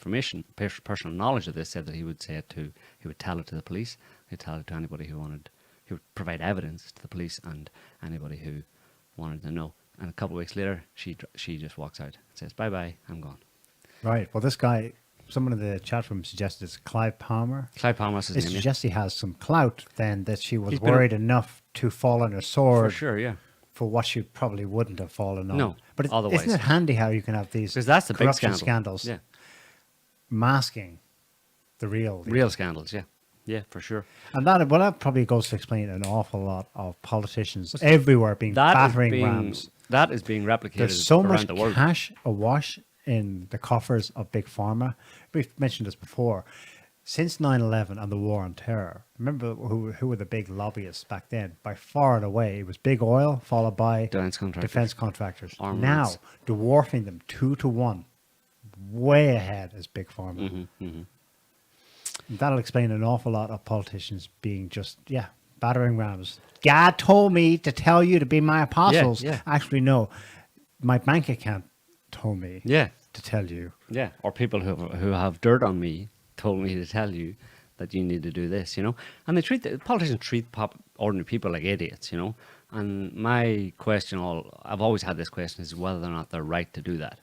knowledge of this, said that he would tell it to the police, he'd tell it to anybody he would provide evidence to the police and anybody who wanted to know. And a couple of weeks later, she just walks out and says, "Bye-bye, I'm gone." Right. Well, this guy, someone in the chat room suggested it's Clive Palmer. Clive Palmer's his It name. suggests he has some clout then, that she was worried enough to fall on her sword. For sure, yeah. For what she probably wouldn't have fallen on. No, but otherwise. isn't it handy how you can have these Because that's the big corruption scandal. scandals Yeah. masking the real Scandals, yeah. Yeah, for sure. And that probably goes to explain an awful lot of politicians everywhere being battering rams. That is being replicated There's so around much the world. cash awash in the coffers of Big Pharma. We've mentioned this before. Since 9/11 and the war on terror, remember who were the big lobbyists back then? By far and away, it was big oil, followed by defense contractors. Armaments. Now, dwarfing them 2-1, way ahead is Big Pharma. That'll explain an awful lot of politicians being just, battering rams. God told me to tell you to be my apostles. Yeah. Actually, no. My bank account told me to tell you. Yeah, or people who have dirt on me told me to tell you that you need to do this, you know. And politicians treat ordinary people like idiots, you know. And my question, I've always had this question, is whether or not they're right to do that.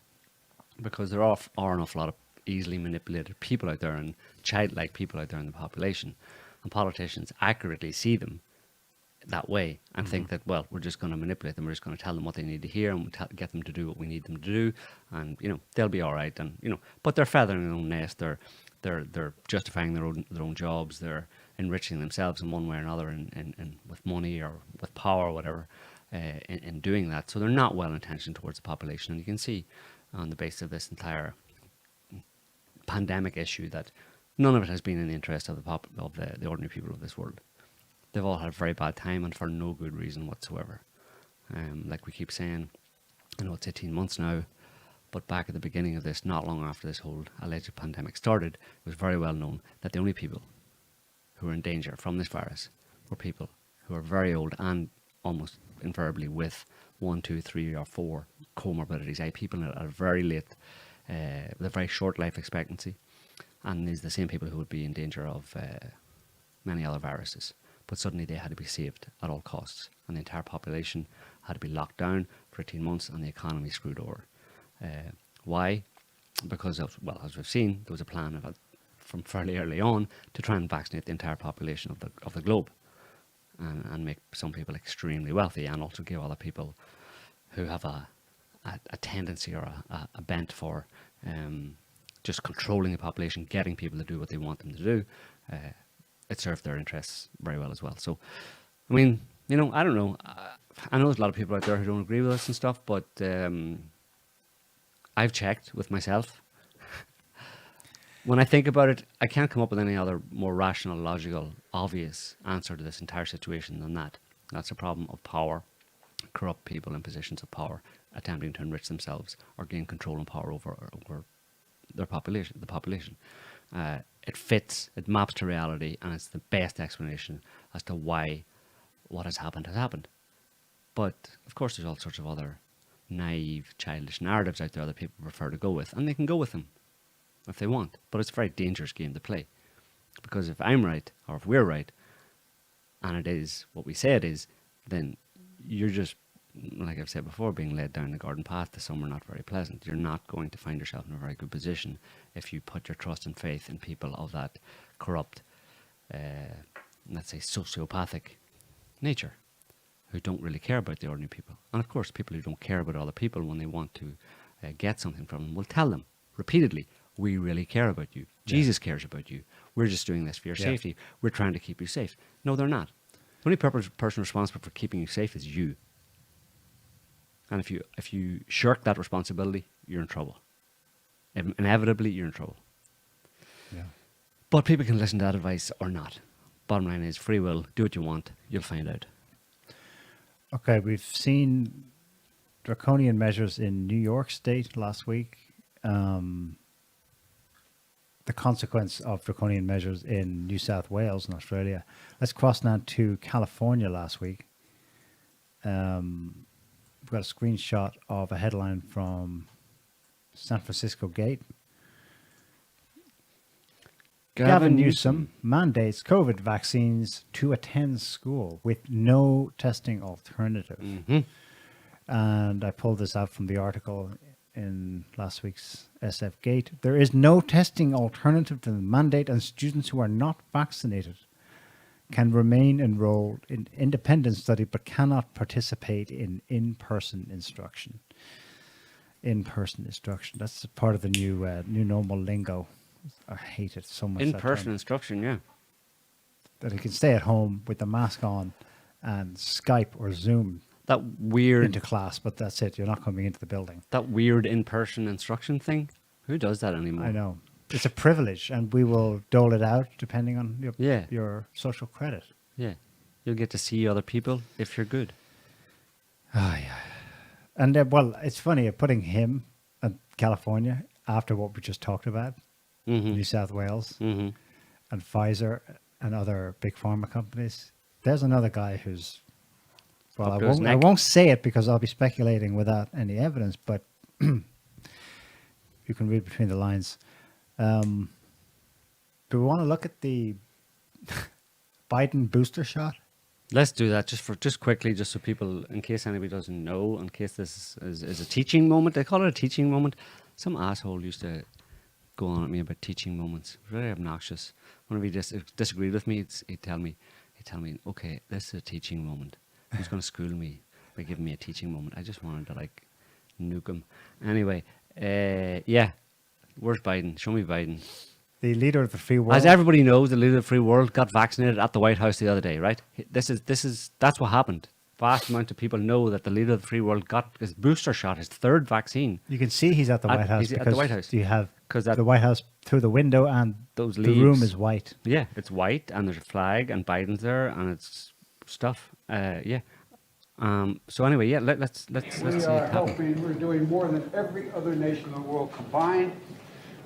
Because there are an awful lot of easily manipulated people out there and childlike people out there in the population. And politicians accurately see them that way and think that, well, we're just going to manipulate them. There's going to tell them what they need to hear and get them to do what we need them to do. And, you know, they'll be all right. And, you know, but they're feathering their own nest. They're justifying their own jobs. They're enriching themselves in one way or another and with money or with power or whatever in doing that. So they're not well-intentioned towards the population. And you can see on the basis of this entire pandemic issue that none of it has been in the interest of the ordinary people of this world. They've all had a very bad time and for no good reason whatsoever. Like we keep saying, I know it's 18 months now, but back at the beginning of this, not long after this whole alleged pandemic started, it was very well known that the only people who were in danger from this virus were people who are very old and almost invariably with 1, 2, 3 or 4 comorbidities, people at a very late, with a very short life expectancy, and these are the same people who would be in danger of many other viruses. But suddenly they had to be saved at all costs, and the entire population had to be locked down for 18 months and the economy screwed over. Why? Because of, well, as we've seen, there was a plan from fairly early on to try and vaccinate the entire population of the globe and make some people extremely wealthy, and also give other people who have a tendency or a bent for just controlling the population, getting people to do what they want them to do. It served their interests very well as well. So, I mean, you know, I don't know. I know there's a lot of people out there who don't agree with us and stuff, but I've checked with myself. When I think about it, I can't come up with any other more rational, logical, obvious answer to this entire situation than that. That's a problem of power, corrupt people in positions of power attempting to enrich themselves or gain control and power over their population, the population. It fits, it maps to reality, and it's the best explanation as to why what has happened. But, of course, there's all sorts of other naive, childish narratives out there that people prefer to go with, and they can go with them if they want. But it's a very dangerous game to play. Because if I'm right, or if we're right, and it is what we say it is, then you're just, like I've said before, being led down the garden path to somewhere not very pleasant. You're not going to find yourself in a very good position if you put your trust and faith in people of that corrupt, let's say, sociopathic nature, who don't really care about the ordinary people. And of course, people who don't care about other people, when they want to get something from them, will tell them repeatedly, we really care about you. Jesus cares about you. We're just doing this for your safety. We're trying to keep you safe. No, they're not. The only person responsible for keeping you safe is you. And if you shirk that responsibility, you're in trouble. Inevitably, you're in trouble. Yeah. But people can listen to that advice or not. Bottom line is free will. Do what you want. You'll find out. Okay, we've seen draconian measures in New York State last week. The consequence of draconian measures in New South Wales in Australia. Let's cross now to California last week. We've got a screenshot of a headline from San Francisco Gate. Gavin Newsom mandates COVID vaccines to attend school with no testing alternative. Mm-hmm. And I pulled this out from the article in last week's SF Gate. There is no testing alternative to the mandate, and students who are not vaccinated can remain enrolled in independent study but cannot participate in in-person instruction. In-person instruction. That's part of the new normal lingo. I hate it so much. In-person instruction, yeah. That he can stay at home with the mask on and Skype or Zoom That weird into class, but that's it. You're not coming into the building. That weird in-person instruction thing. Who does that anymore? I know. It's a privilege, and we will dole it out depending on your social credit. Yeah. You'll get to see other people if you're good. Oh, yeah. And, well, it's funny, putting him in California after what we just talked about, New South Wales, and Pfizer and other big pharma companies. There's another guy who's, well, I won't say it because I'll be speculating without any evidence, but you can read between the lines. Do we want to look at the Biden booster shot? Let's do that just quickly, just so people, in case anybody doesn't know, in case this is a teaching moment. They call it a teaching moment. Some asshole used to go on at me about teaching moments. Very obnoxious. Whenever he disagreed with me, he'd tell me, okay, this is a teaching moment. Who's going to school me by giving me a teaching moment? I just wanted to nuke him. Anyway, yeah. Where's Biden? Show me Biden. The leader of the free world. As everybody knows, the leader of the free world got vaccinated at the White House the other day, right? That's what happened. Vast amount of people know that the leader of the free world got his booster shot, his third vaccine. You can see he's at the White House. He's at the White House. You have the White House through the window, and those the leaves. room is white. Yeah, it's white, and there's a flag, and Biden's there, and it's stuff. Yeah. So anyway, yeah. Let's see We it are happen. helping. We're doing more than every other nation in the world combined.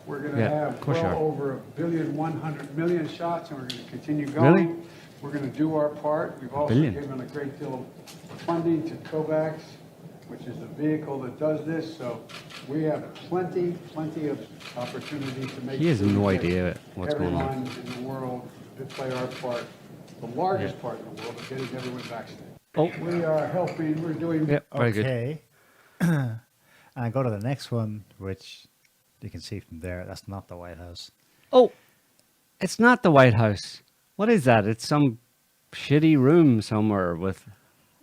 We're going to have well over 1,100,000,000 shots, and we're going to continue going. Really? We're going to do our part. We've also given a great deal of funding to COVAX, which is the vehicle that does this. So we have plenty of opportunity to make. He has no sure idea what's going on. Everyone in the world to play our part, the largest part in the world of getting everyone vaccinated. Oh, We are helping. We're doing. yeah, very good. Okay. And I go to the next one, which you can see from there. That's not the White House. Oh, it's not the White House. What is that? It's some shitty room somewhere with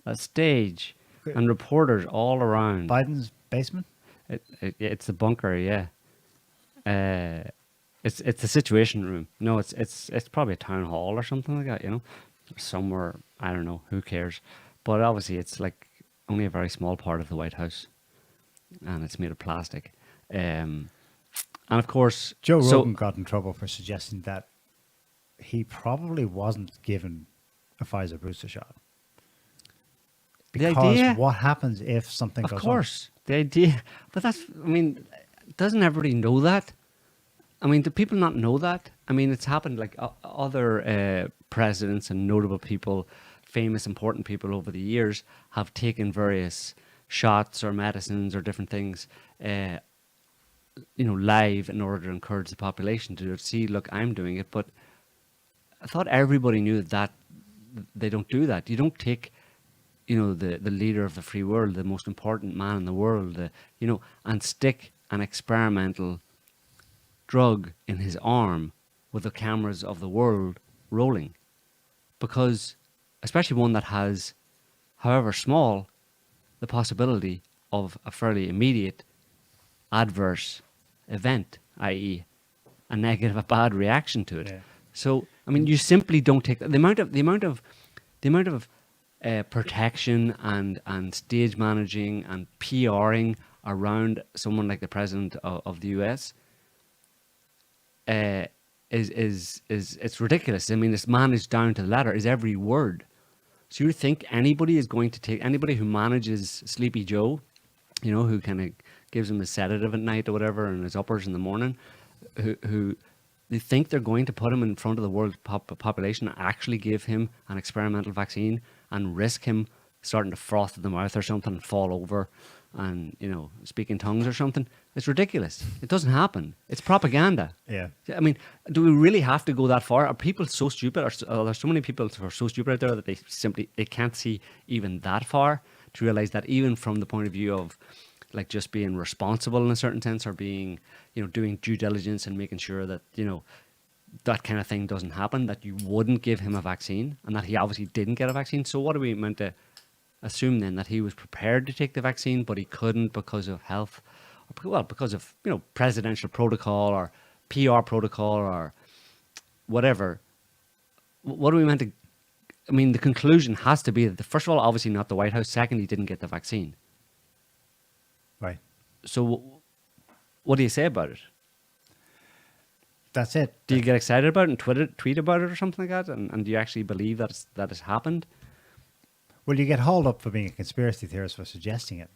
a stage and reporters all around. Biden's basement? It's the bunker, yeah. It's the Situation Room. No, it's probably a town hall or something like that, somewhere. I don't know. Who cares? But obviously, it's like only a very small part of the White House, and it's made of plastic. And of course, Joe Rogan got in trouble for suggesting that he probably wasn't given a Pfizer booster shot. The Because idea, what happens if something of goes course, the idea, but that's, I mean, doesn't everybody know that? I mean, do people not know that? I mean, it's happened like other presidents and notable people, famous, important people over the years have taken various shots or medicines or different things, live in order to encourage the population to see, look, I'm doing it. But I thought everybody knew that they don't do that. You don't take, the leader of the free world, the most important man in the world, and stick an experimental drug in his arm with the cameras of the world rolling. Because, especially one that has, however small, the possibility of a fairly immediate adverse event, i.e. a bad reaction to it. Yeah. So, I mean, you simply don't take the amount of protection and stage managing and PRing around someone like the president of the US is it's ridiculous. I mean, it's managed down to the letter. Is every word. So you think anybody is going to take anybody who manages Sleepy Joe, who kind of gives him a sedative at night or whatever, and his uppers in the morning, who they think they're going to put him in front of the world population and actually give him an experimental vaccine and risk him starting to froth at the mouth or something and fall over and, speak in tongues or something. It's ridiculous. It doesn't happen. It's propaganda. Yeah. I mean, do we really have to go that far? Are people so stupid? Are there so many people who are so stupid out there that they can't see even that far to realize that even from the point of view of like just being responsible in a certain sense, or being, doing due diligence and making sure that, that kind of thing doesn't happen, that you wouldn't give him a vaccine, and that he obviously didn't get a vaccine. So what are we meant to assume then? That he was prepared to take the vaccine, but he couldn't because of health, well, because of, presidential protocol or PR protocol or whatever. What are we meant to, I mean, the conclusion has to be that, first of all, obviously not the White House. Second, he didn't get the vaccine. Right. So what do you say about it? That's it. Do you get excited about it and tweet about it or something like that? And do you actually believe that it's happened? Well, you get hauled up for being a conspiracy theorist for suggesting it.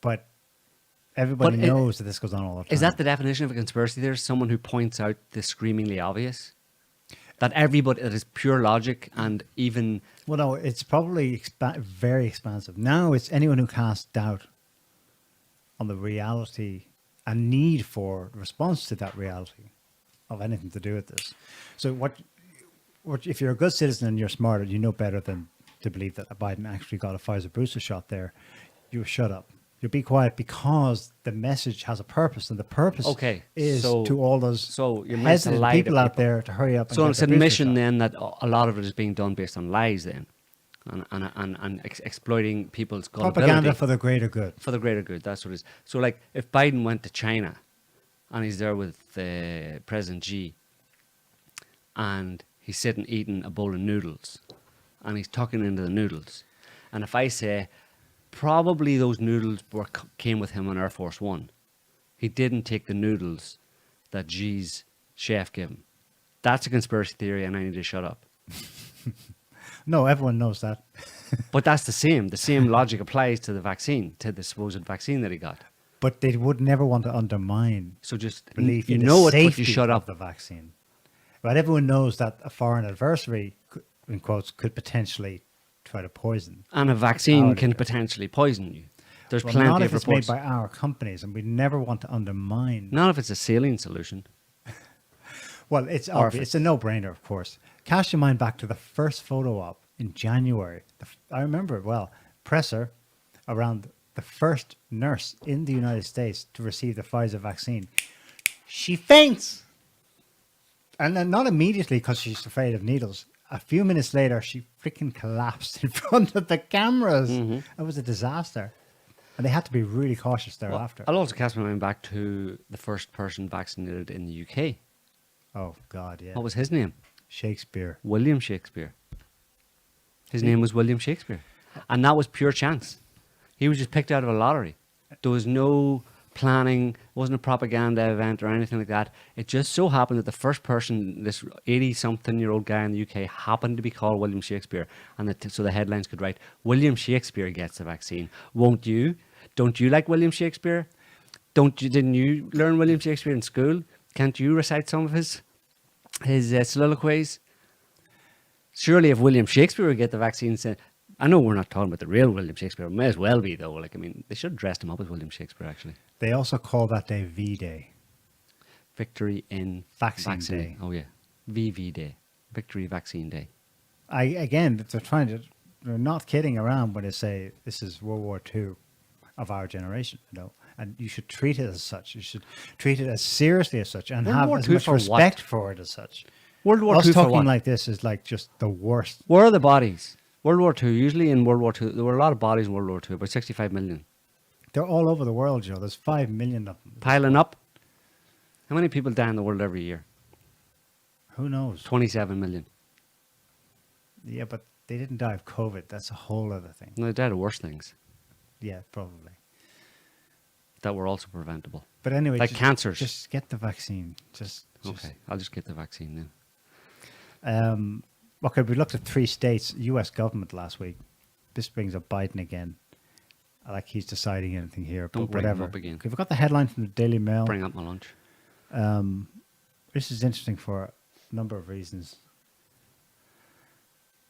But everybody knows that this goes on all the time. Is that the definition of a conspiracy theorist? Someone who points out the screamingly obvious? That everybody, that is pure logic and even... Well, no, it's probably very expansive. Now it's anyone who casts doubt on the reality and need for response to that reality of anything to do with this. So what if you're a good citizen and you're smarter, you know better than to believe that Biden actually got a Pfizer booster shot there, you shut up. You'll be quiet because the message has a purpose, and the purpose is to all those hesitant people out there to hurry up. So it's admission then that a lot of it is being done based on lies then, and exploiting people's gullibility. Propaganda for the greater good. For the greater good, that's what it is. So like if Biden went to China and he's there with President Xi and he's sitting eating a bowl of noodles and he's tucking into the noodles, and if I say probably those noodles came with him on Air Force One, he didn't take the noodles that Xi's chef gave him, that's a conspiracy theory and I need to shut up. No, everyone knows that. But that's the same logic applies to the vaccine, to the supposed vaccine that he got. But they would never want to undermine So just belief you in know the it, but safety you shut of up. the vaccine. But everyone knows that a foreign adversary, in quotes, could potentially try to poison. And a vaccine can potentially poison you. There's plenty not of if it's reports. made by our companies, and we never want to undermine. Not if it's a saline solution. Well, it's Or if obvious. It's a no-brainer, of course. Cast your mind back to the first photo op in January. I remember it well. Presser around the first nurse in the United States to receive the Pfizer vaccine. She faints! And then not immediately because she's afraid of needles. A few minutes later, she freaking collapsed in front of the cameras. Mm-hmm. It was a disaster. And they had to be really cautious thereafter. I'll also cast my mind back to the first person vaccinated in the UK. Oh, God, yeah. What was his name? Shakespeare. William Shakespeare. His name was William Shakespeare. And that was pure chance. He was just picked out of a lottery. There was no planning, it wasn't a propaganda event or anything like that. It just so happened that the first person, this 80-something-year-old guy in the UK, happened to be called William Shakespeare. And so the headlines could write, William Shakespeare gets the vaccine. Won't you? Don't you like William Shakespeare? Didn't you learn William Shakespeare in school? Can't you recite some of his soliloquies? Surely if William Shakespeare would get the vaccine, I know we're not talking about the real William Shakespeare. It may as well be, though. Like, I mean, they should have dressed him up as William Shakespeare, actually. They also call that day V-Day. Victory in Vaccine Day. Oh, yeah. VV Day. Victory Vaccine Day. They're not kidding around when they say this is World War II of our generation, you know, and you should treat it as such. You should treat it as seriously as such and have as much respect for it as such. World War Us II for talking what? like this is like just the worst. Where are the bodies? World War II, usually in World War II, there were a lot of bodies in World War II, about 65 million. They're all over the world, Joe. There's 5 million of them. Piling up. How many people die in the world every year? Who knows? 27 million. Yeah, but they didn't die of COVID. That's a whole other thing. No, they died of worse things Yeah, probably. that were also preventable. But anyway, Like cancers. Just get the vaccine. Okay, I'll just get the vaccine then. Okay, we looked at 3 states, U.S. government last week. This brings up Biden again. Like he's deciding anything here, but Don't bring him whatever. up again. Okay, we've got the headline from the Daily Mail. Bring up my lunch. This is interesting for a number of reasons.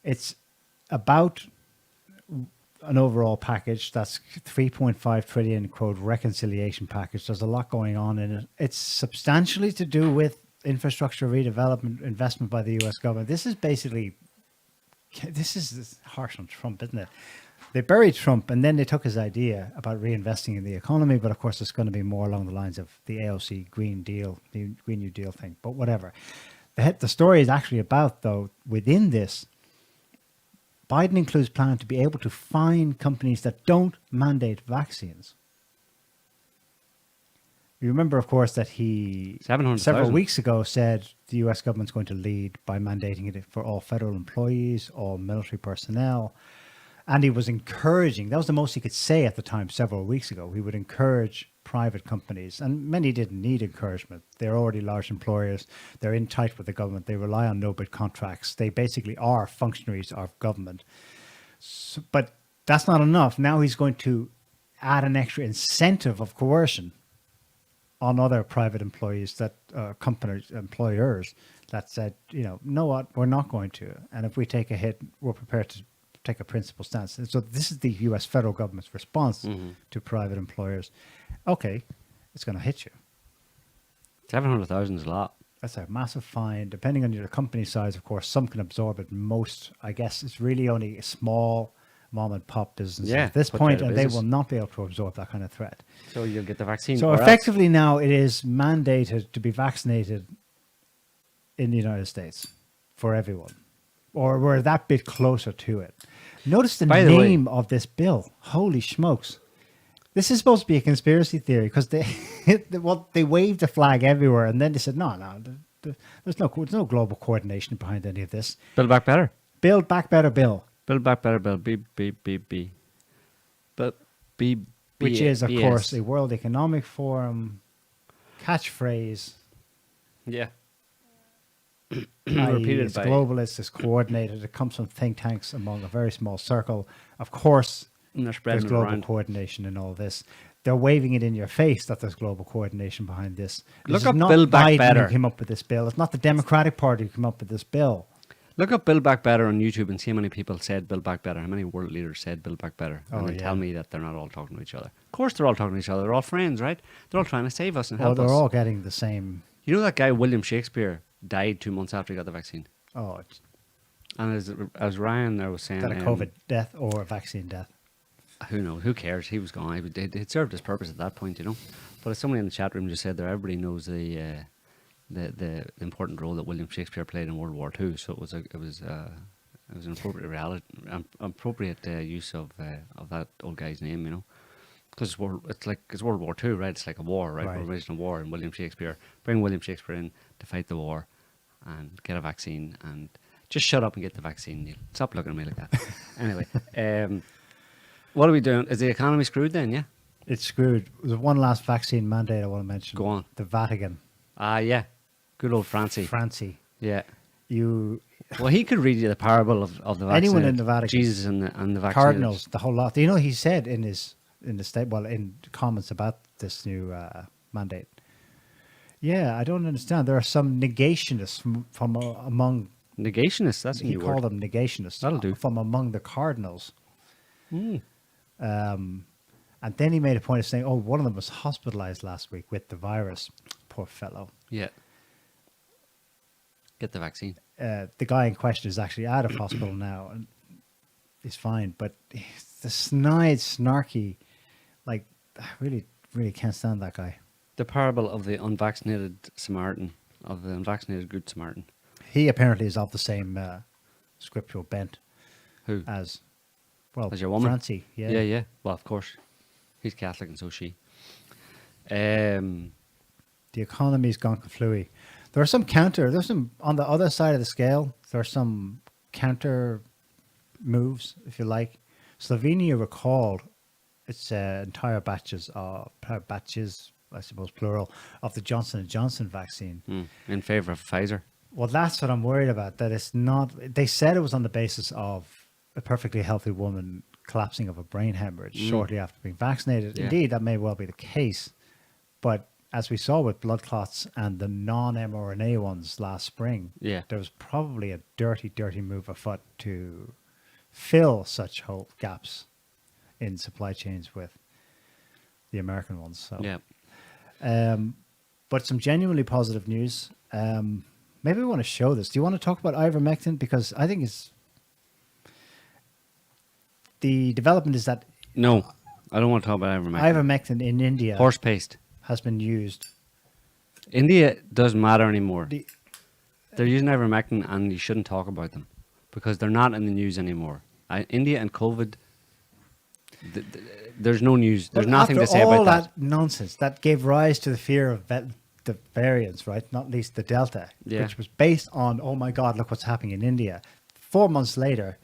It's about an overall package that's 3.5 trillion quote reconciliation package. There's a lot going on in it. It's substantially to do with infrastructure redevelopment investment by the US government. This is harsh on Trump, isn't it? They buried Trump and then they took his idea about reinvesting in the economy, but of course it's going to be more along the lines of the AOC Green Deal, the Green New Deal thing, but whatever. The story is actually about, though, within this, Biden includes plan to be able to fine companies that don't mandate vaccines. You remember, of course, that he 700,000. several weeks ago said the US government's going to lead by mandating it for all federal employees, all military personnel. And he was encouraging, that was the most he could say at the time several weeks ago. He would encourage private companies, and many didn't need encouragement. They're already large employers. They're in tight with the government. They rely on no-bid contracts. They basically are functionaries of government. So, but that's not enough. Now he's going to add an extra incentive of coercion on other private employees, that companies, employers that said, know what, we're not going to. And if we take a hit, we're prepared to take a principled stance. And so this is the US federal government's response to private employers. Okay, it's going to hit you. 700,000 is a lot. That's a massive fine. Depending on your company size, of course, some can absorb it. Most, I guess, it's really only a small mom and pop business at this point, and they will not be able to absorb that kind of threat. So you'll get the vaccine. So effectively now it is mandated to be vaccinated in the United States for everyone. Or we're that bit closer to it. Notice the name of this bill. Holy smokes. This is supposed to be a conspiracy theory because they waved the flag everywhere and then they said, no, there's no global coordination behind any of this. Build Back Better. Build Back Better Bill. Build Back Better Bill. B. But B. Which is, of course, a World Economic Forum catchphrase. Yeah. Repeated it's globalist, it's coordinated, it comes from think tanks among a very small circle. Of course, there's global coordination in all this. They're waving it in your face that there's global coordination behind this. Look up Build Back Better. Who came up with this bill. It's not the Democratic Party who came up with this bill. Look up Build Back Better on YouTube and see how many people said Build Back Better, how many world leaders said Build Back Better. And then tell me that they're not all talking to each other. Of course they're all talking to each other. They're all friends, right? They're all trying to save us and help us. They're all getting the same. You know that guy, William Shakespeare, died 2 months after he got the vaccine. Oh. And as Ryan there was saying... Is that a COVID death or a vaccine death? Who knows? Who cares? He was gone. It served his purpose at that point, But as somebody in the chat room just said there, everybody knows the important role that William Shakespeare played in World War II. So it was an appropriate use of that old guy's name, Because it's World War II, right? It's like a war, right? We're waging a war, and William Shakespeare, bring William Shakespeare in to fight the war and get a vaccine, and just shut up and get the vaccine, Neil. Stop looking at me like that. Anyway, what are we doing? Is the economy screwed then? Yeah. It's screwed. There's one last vaccine mandate I want to mention. Go on. The Vatican. Yeah. Good old Francie. Francie. Yeah. You Well, he could read you the parable of the vaccine. Anyone in the Vatican. Jesus and the vaccine. Cardinals, the whole lot. You know, he said in comments about this new mandate. Yeah, I don't understand. There are some negationists from among. Negationists. That's a He new called word. them negationists. That'll do. From among the cardinals. And then he made a point of saying, "Oh, one of them was hospitalized last week with the virus. Poor fellow." Yeah. Get the vaccine. The guy in question is actually out of hospital now and he's fine. But the snide, snarky, like, I really, really can't stand that guy. The parable of the unvaccinated Samaritan, of the unvaccinated Good Samaritan. He apparently is of the same scriptural bent Who? as As your woman? Francie. Yeah. Yeah. Well, of course. He's Catholic and so is she. Um, The economy's gone conflui. There's some on the other side of the scale, there are some counter moves, if you like. Slovenia recalled its entire batches, I suppose plural, of the Johnson & Johnson vaccine. in favour of Pfizer. Well, that's what I'm worried about, that it's not, they said it was on the basis of a perfectly healthy woman collapsing of a brain hemorrhage shortly after being vaccinated. Yeah. Indeed, that may well be the case. But as we saw with blood clots and the non-mRNA ones last spring, Yeah. there was probably a dirty, dirty move afoot to fill such whole gaps in supply chains with the American ones. So, Yeah. but some genuinely positive news. Maybe we want to show this. Do you want to talk about ivermectin? Because I think the development is that No, I don't want to talk about ivermectin. ivermectin in India Horse paste. has been used. India doesn't matter anymore. The- They're using ivermectin and you shouldn't talk about them because they're not in the news anymore. India and COVID, there's no news. There's But nothing to after say all about that. that nonsense that gave rise to the fear of the variants, right? Not least the Delta, Yeah. which was based on, oh my God, look what's happening in India. 4 months later,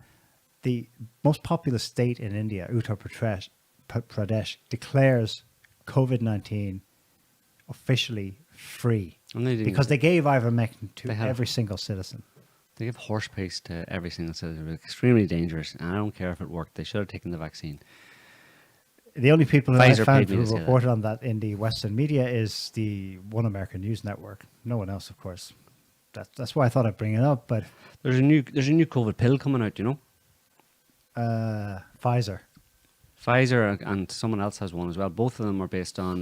the most populous state in India, Uttar Pradesh, declares COVID-19 officially free And they didn't- because they gave ivermectin to They had- every single citizen. They give horse paste to every single citizen. It's extremely dangerous, and I don't care if it worked. They should have taken the vaccine. The only people who I Pfizer found paid me who to say reported on that in the Western media is the One American News Network. No one else, of course. That's why I thought I'd bring it up. But There's a new COVID pill coming out. You know, Pfizer. Pfizer and someone else has one as well. Both of them are based on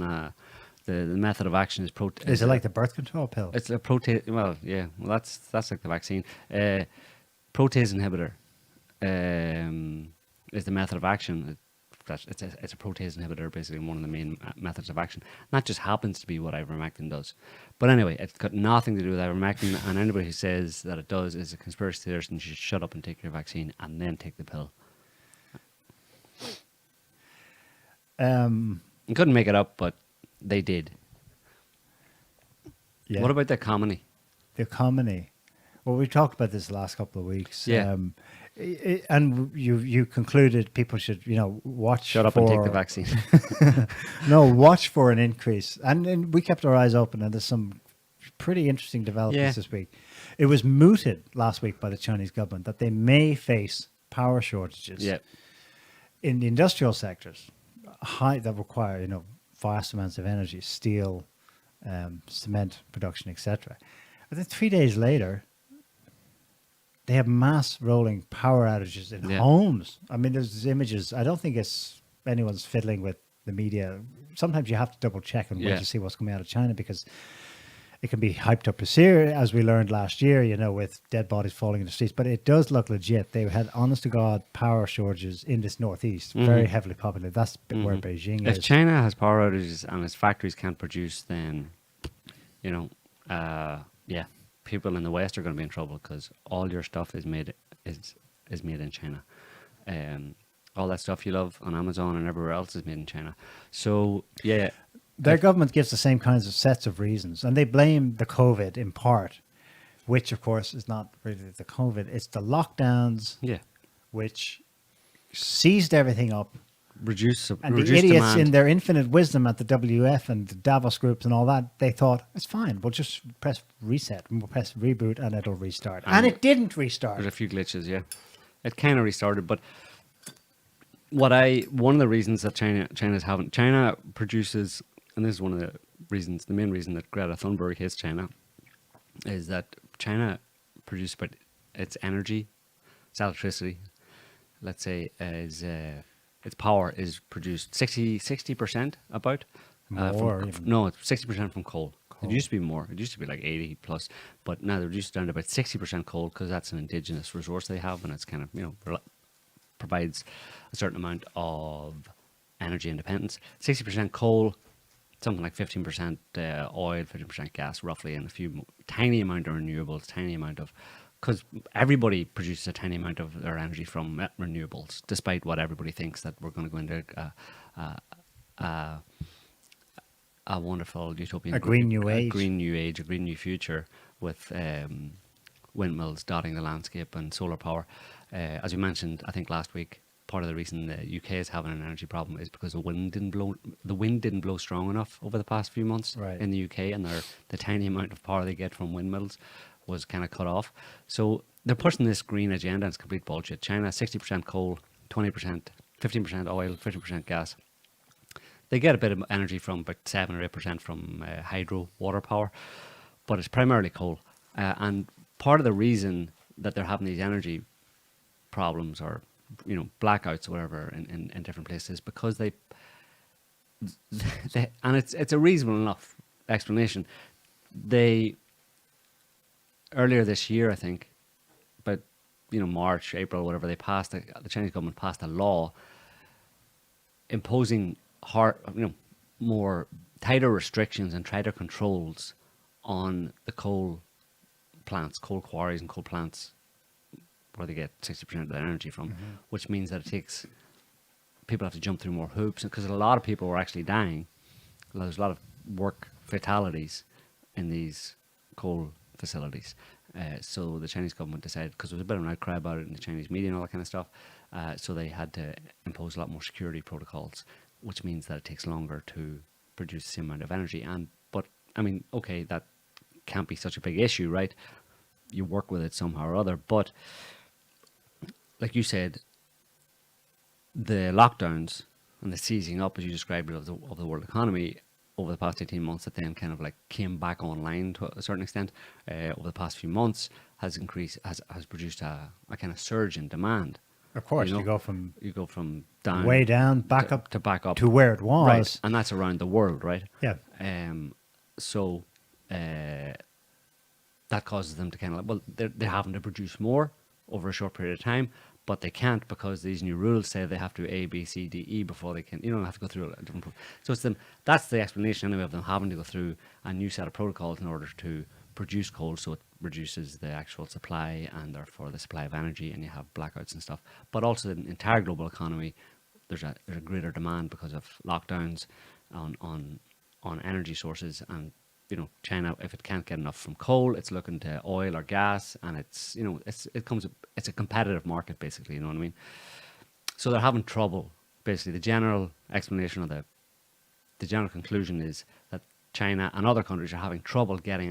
the method of action is Is it like the birth control pill? It's a protease. Well, yeah. Well, that's like the vaccine. Protease inhibitor is the method of action. It's a protease inhibitor, basically one of the main methods of action. And that just happens to be what ivermectin does. But anyway, it's got nothing to do with ivermectin. And anybody who says that it does is a conspiracy theorist, and you should shut up and take your vaccine and then take the pill. You couldn't make it up, but they did. Yeah. What about the economy? The economy? Well, we talked about this the last couple of weeks. Yeah. And you concluded people should, watch. Shut up and take the vaccine. No, watch for an increase. And we kept our eyes open, and there's some pretty interesting developments this week. It was mooted last week by the Chinese government that they may face power shortages in the industrial sectors, that require, vast amounts of energy, steel, cement production, etc. But then 3 days later, they have mass rolling power outages in homes. I mean, there's images. I don't think anyone's fiddling with the media. Sometimes you have to double check and wait to see what's coming out of China because it can be hyped up as we learned last year, with dead bodies falling in the streets. But it does look legit. They had, honest to God, power shortages in this northeast, very heavily populated. That's where Beijing is. If China has power outages and its factories can't produce, then, people in the West are going to be in trouble because all your stuff is made in China. All that stuff you love on Amazon and everywhere else is made in China. So, yeah. Their government gives the same kinds of sets of reasons, and they blame the COVID in part, which, of course, is not really the COVID. It's the lockdowns, which seized everything up reduce And the reduce idiots demand. in their infinite wisdom at the WF and the Davos groups and all that, they thought, it's fine, we'll just press reset, and we'll press reboot and it'll restart. And it didn't restart. There's a few glitches, yeah. It kind of restarted, but one of the reasons that China produces, and this is one of the reasons, the main reason that Greta Thunberg hates China, is that China produces, but its energy, its electricity, let's say, is its power is produced 60% about. More even. No, it's 60% from coal. It used to be more. It used to be like 80 plus, but now they're reduced down to about 60% coal because that's an indigenous resource they have, and it's kind of provides a certain amount of energy independence. 60% coal, something like 15% oil, 15% gas, roughly, and a few tiny amount of renewables, tiny amount of, because everybody produces a tiny amount of their energy from renewables, despite what everybody thinks that we're going to go into a wonderful utopian, A green new age. a green new age, a green new future with windmills dotting the landscape and solar power. As you mentioned, I think last week, part of the reason the UK is having an energy problem is because the wind didn't blow strong enough over the past few months in the UK, and the tiny amount of power they get from windmills was kind of cut off. So they're pushing this green agenda, and it's complete bullshit. China, 60% coal, 20%, 15% oil, 50% gas. They get a bit of energy from about 7 or 8% from hydro, water power, but it's primarily coal. And part of the reason that they're having these energy problems or blackouts or whatever in different places is because they and it's a reasonable enough explanation. They earlier this year, I think, but March, April, whatever, they passed the Chinese government passed a law imposing more tighter restrictions and tighter controls on the coal plants, coal quarries and coal plants where they get 60% of their energy from, which means that people have to jump through more hoops, because a lot of people were actually dying. There's a lot of work fatalities in these coal facilities. So the Chinese government decided, because there was a bit of an outcry about it in the Chinese media and all that kind of stuff, so they had to impose a lot more security protocols, which means that it takes longer to produce the same amount of energy. But I mean, okay, that can't be such a big issue, right? You work with it somehow or other. But like you said, the lockdowns and the seizing up, as you described it, of the world economy over the past 18 months, that then kind of like came back online to a certain extent over the past few months, has produced a kind of surge in demand. Of course, you go from down, way down, back up to where it was, right? And that's around the world, right? Yeah. So that causes them to kind of they're having to produce more over a short period of time, but they can't because these new rules say they have to do A, B, C, D, E before they can. Have to go through a different. So it's them. That's the explanation anyway of them having to go through a new set of protocols in order to produce coal, so it reduces the actual supply and therefore the supply of energy, and you have blackouts and stuff. But also the entire global economy, there's a greater demand because of lockdowns on energy sources, and China, if it can't get enough from coal, it's looking to oil or gas, and it's a competitive market basically. You know what I mean? So they're having trouble. Basically, the general explanation of the general conclusion is that China and other countries are having trouble getting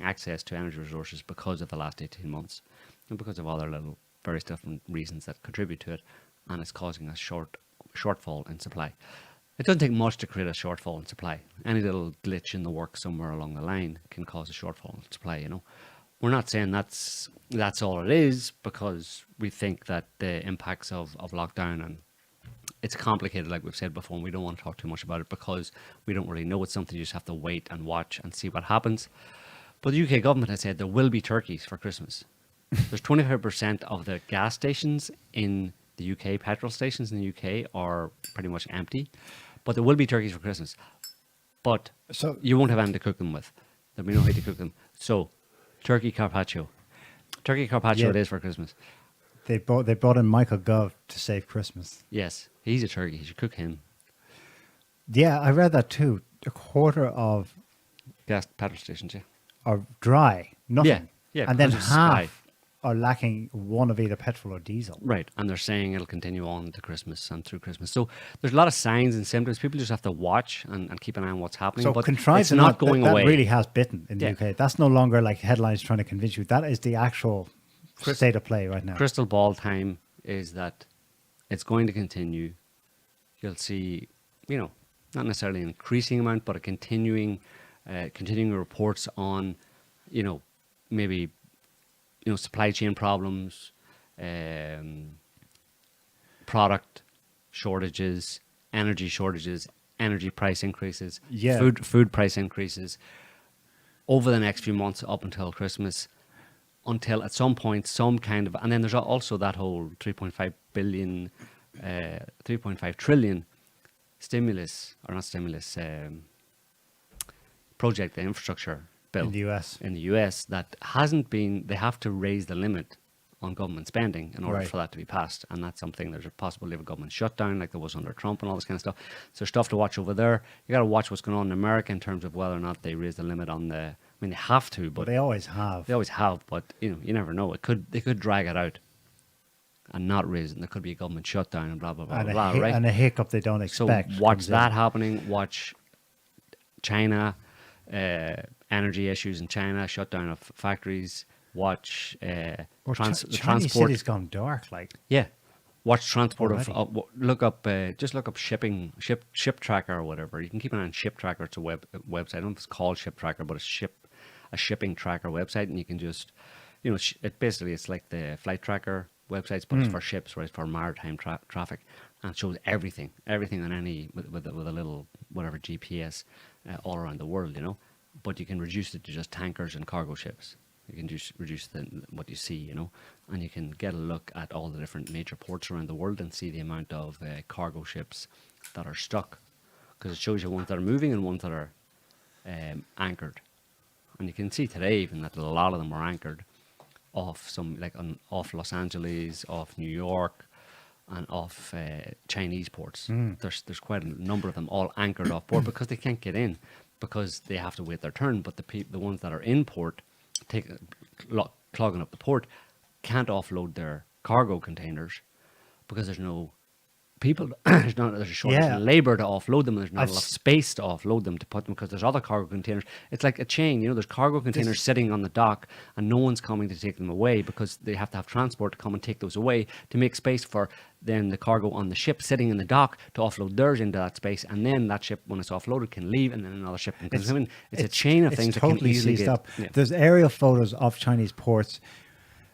access to energy resources because of the last 18 months, and because of other little various different reasons that contribute to it, and it's causing a shortfall in supply. It doesn't take much to create a shortfall in supply. Any little glitch in the work somewhere along the line can cause a shortfall in supply. We're not saying that's all it is, because we think that the impacts of lockdown, and it's complicated, like we've said before, and we don't want to talk too much about it because we don't really know. It's something you just have to wait and watch and see what happens. But the UK government has said there will be turkeys for Christmas. There's 25% of the gas stations in the UK, petrol stations in the UK, are pretty much empty. But there will be turkeys for Christmas. But you won't have anything to cook them with. There'll be no way to cook them. So, turkey carpaccio. Turkey carpaccio it is for Christmas. They brought in Michael Gove to save Christmas. Yes, he's a turkey. You should cook him. Yeah, I read that too. A quarter of gas petrol stations, yeah, are dry, nothing. Yeah, and then half are lacking one of either petrol or diesel. Right, and they're saying it'll continue on to Christmas and through Christmas. So there's a lot of signs and symptoms. People just have to watch and keep an eye on what's happening. So but contrived it's or not going that away. really has bitten in the Yeah. UK. That's no longer like headlines trying to convince you. That is the actual state of play right now. Crystal ball time is that it's going to continue. You'll see, not necessarily an increasing amount, but a continuing reports on, maybe, supply chain problems, product shortages, energy price increases, Yeah. food price increases over the next few months up until Christmas, until at some point some kind of, and then there's also that whole 3.5 trillion stimulus, or not stimulus, project, the infrastructure bill In the US. in the US that hasn't been, they have to raise the limit on government spending in order Right. for that to be passed. And that's something, there's a possibility of a government shutdown like there was under Trump and all this kind of stuff. So there's stuff to watch over there. You got to watch what's going on in America in terms of whether or not they raise the limit on the, they have to, But but they always have. they always have, but you never know. They could drag it out and not raise it. And there could be a government shutdown and blah, blah, blah, And, blah, a, right? and a hiccup they don't So expect. watch comes that in. happening. Watch China, energy issues in China, shutdown of factories. Watch Or the Chinese transport. cities gone dark. Like, Yeah, watch transport Already. look up shipping, ship tracker or whatever. You can keep an eye on Ship Tracker. It's a website. I don't know if it's called Ship Tracker, but it's a shipping tracker website, and you can just, it's like the flight tracker websites, but it's for ships, right? It's for maritime traffic, and it shows everything on any with a little whatever GPS all around the world, But you can reduce it to just tankers and cargo ships. You can just reduce what you see, and you can get a look at all the different major ports around the world and see the amount of cargo ships that are stuck, because it shows you ones that are moving and ones that are anchored. And you can see today even that a lot of them are anchored off off Los Angeles, off New York, and off Chinese ports. There's quite a number of them all anchored off port because they can't get in, because they have to wait their turn. But the ones that are in port, clogging up the port, can't offload their cargo containers because there's no people. There's a shortage Yeah. of labour to offload them. And there's not I've enough space to offload them, to put them, because there's other cargo containers. It's like a chain, There's cargo containers sitting on the dock, and no one's coming to take them away because they have to have transport to come and take those away to make space for then the cargo on the ship sitting in the dock to offload theirs into that space, and then that ship, when it's offloaded, can leave, and then another ship can come in. It's a chain of things that totally can easily seized get up. Yeah. There's aerial photos of Chinese ports,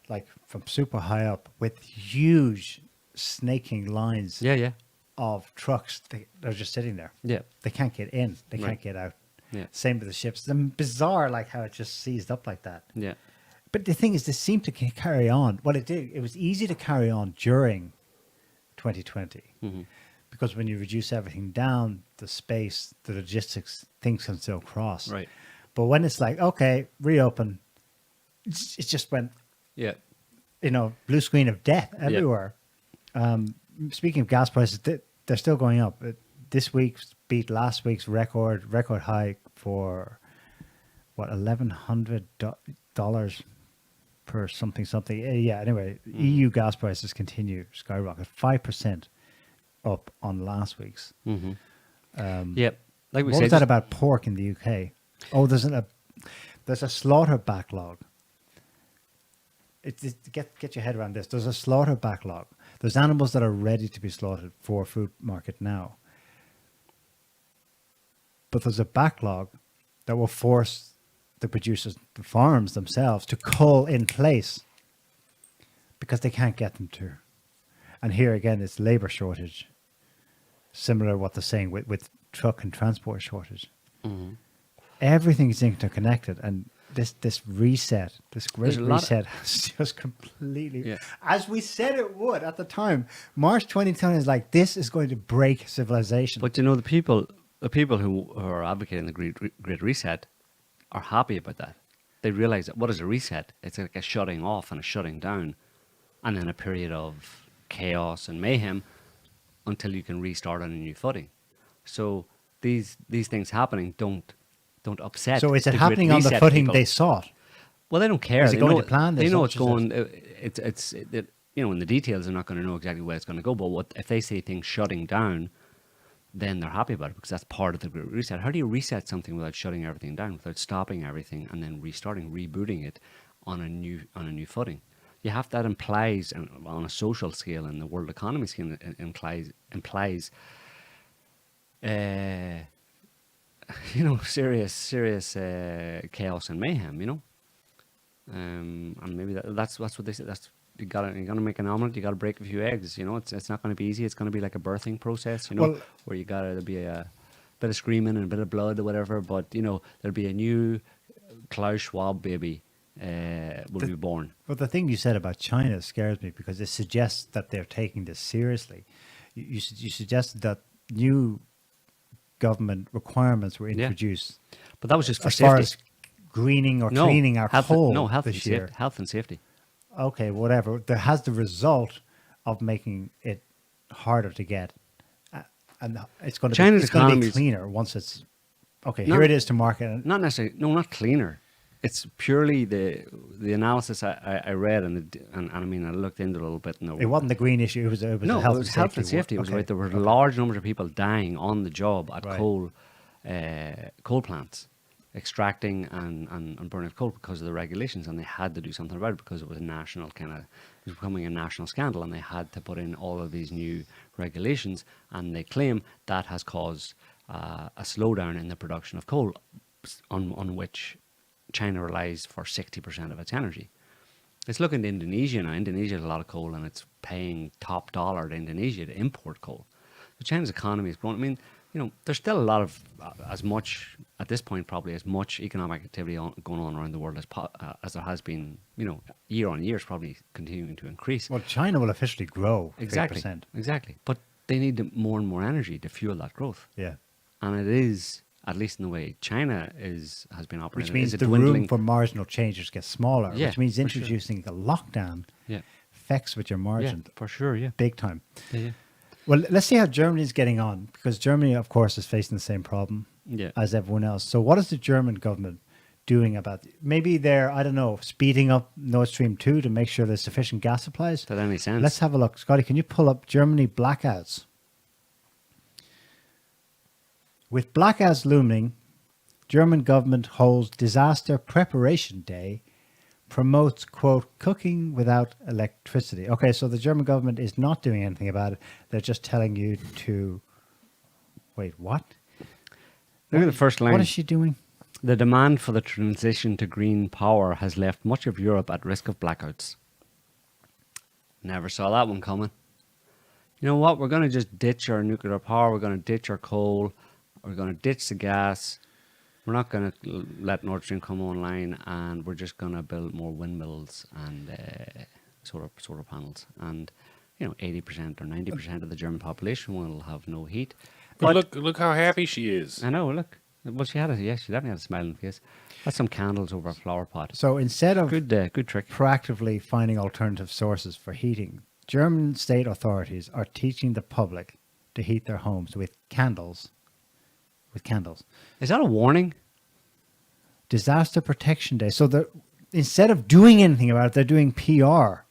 like from super high up, with huge snaking lines Yeah. of trucks. They're just sitting there. Yeah. They can't get in. They Right. can't get out. Yeah. Same with the ships. It's bizarre, like how it just seized up like that. Yeah. But the thing is, this seemed to carry on. Well, it did. It was easy to carry on during 2020 because when you reduce everything down, the space, the logistics, things can still cross. Right. But when it's like, okay, reopen, it just went, Yeah. blue screen of death everywhere. Speaking of gas prices, they're still going up. This week beat last week's record high for what, $1,100 per something. Yeah. Anyway, EU gas prices continue skyrocket, 5% up on last week's. Yeah. Like we What said, was that about pork in the UK? Oh, there's a slaughter backlog. Get your head around this. There's a slaughter backlog. There's animals that are ready to be slaughtered for food market now. But there's a backlog that will force the producers, the farms themselves, to cull in place because they can't get them to. And here again, it's labor shortage. Similar to what they're saying with truck and transport shortage. Everything is interconnected, and this reset, this great There's a lot of- reset, has just completely, Yeah. as we said it would at the time. March 2020 is like, this is going to break civilization. But the people who are advocating the Great Reset are happy about that. They realize that what is a reset? It's like a shutting off and a shutting down, and then a period of chaos and mayhem until you can restart on a new footing. So these things happening don't upset. So is it the Great happening on the Reset footing people. they sought? Well, they don't care. Is it They going know, to plan? they This? know How it's much is going. You know, in the details, they're not going to know exactly where it's going to go. But what if they say things shutting down? Then they're happy about it because that's part of the Great Reset. How do you reset something without shutting everything down, without stopping everything, and then restarting, rebooting it on a new footing? You have that implies, and on a social scale and the world economy scale, it implies, you know, serious chaos and mayhem. You know, and maybe that's what they say. That's you're gonna make an omelet. You gotta break a few eggs. You know, it's not gonna be easy. It's gonna be like a birthing process. You know, Well, where you gotta be a bit of screaming and a bit of blood or whatever. But you know, there'll be a new Klaus Schwab baby will be born. But the thing you said about China scares me because it suggests that they're taking this seriously. You suggested that new government requirements were introduced But that was just for as far safety. as greening or No, cleaning our health, coal no health and this year. safety. Health and safety. Okay, whatever. There has the result of making it harder to get, and it's going to China's it's going to be economy's- cleaner once it's okay. No, Here it is to market. Not necessarily. No, not cleaner. It's purely the analysis I read and I mean I looked into it a little bit. And It wasn't the green issue. It was a no, health it was and health safety. and safety. It was Okay. right. There were large numbers of people dying on the job at Right. coal plants, extracting and burning of coal because of the regulations, and they had to do something about it because it was a national it was becoming a national scandal, and they had to put in all of these new regulations, and they claim that has caused a slowdown in the production of coal, on which China relies for 60% of its energy. Let's look into Indonesia now. Indonesia has a lot of coal, and it's paying top dollar to Indonesia to import coal. So China's economy is growing. I mean, you know, there's still a lot of, as much, at this point probably, as much economic activity going on around the world as there has been, you know, year on year is probably continuing to increase. Well, China will officially grow 3%. Exactly. But they need more and more energy to fuel that growth. Yeah. And it is, at least in the way China has been operating, Which means is the room for marginal changes gets smaller, Yeah, which means for sure. introducing a lockdown Yeah. affects with your margin Yeah, for sure, yeah. big time. Yeah. Well, let's see how Germany's getting on, because Germany, of course, is facing the same problem Yeah. as everyone else. So what is the German government doing about it? Maybe they're, I don't know, speeding up Nord Stream 2 to make sure there's sufficient gas supplies? Does that any sense? Let's have a look. Scotty, can you pull up Germany blackouts? With blackouts looming, German government holds disaster preparation day, promotes, quote, cooking without electricity. Okay, so the German government is not doing anything about it. They're just telling you to... Wait, what? Look at the first line. What is she doing? The demand for the transition to green power has left much of Europe at risk of blackouts. Never saw that one coming. You know what? We're going to just ditch our nuclear power. We're going to ditch our coal. We're going to ditch the gas. We're not going to let Nord Stream come online, and we're just going to build more windmills and solar panels. And, you know, 80% or 90% of the German population will have no heat. But look how happy she is. I know, look. Well, she definitely had a smile on her face. That's some candles over a flower pot. So instead of Good trick. proactively finding alternative sources for heating, German state authorities are teaching the public to heat their homes with candles. Is that a warning? Disaster Protection Day. So instead of doing anything about it, they're doing PR.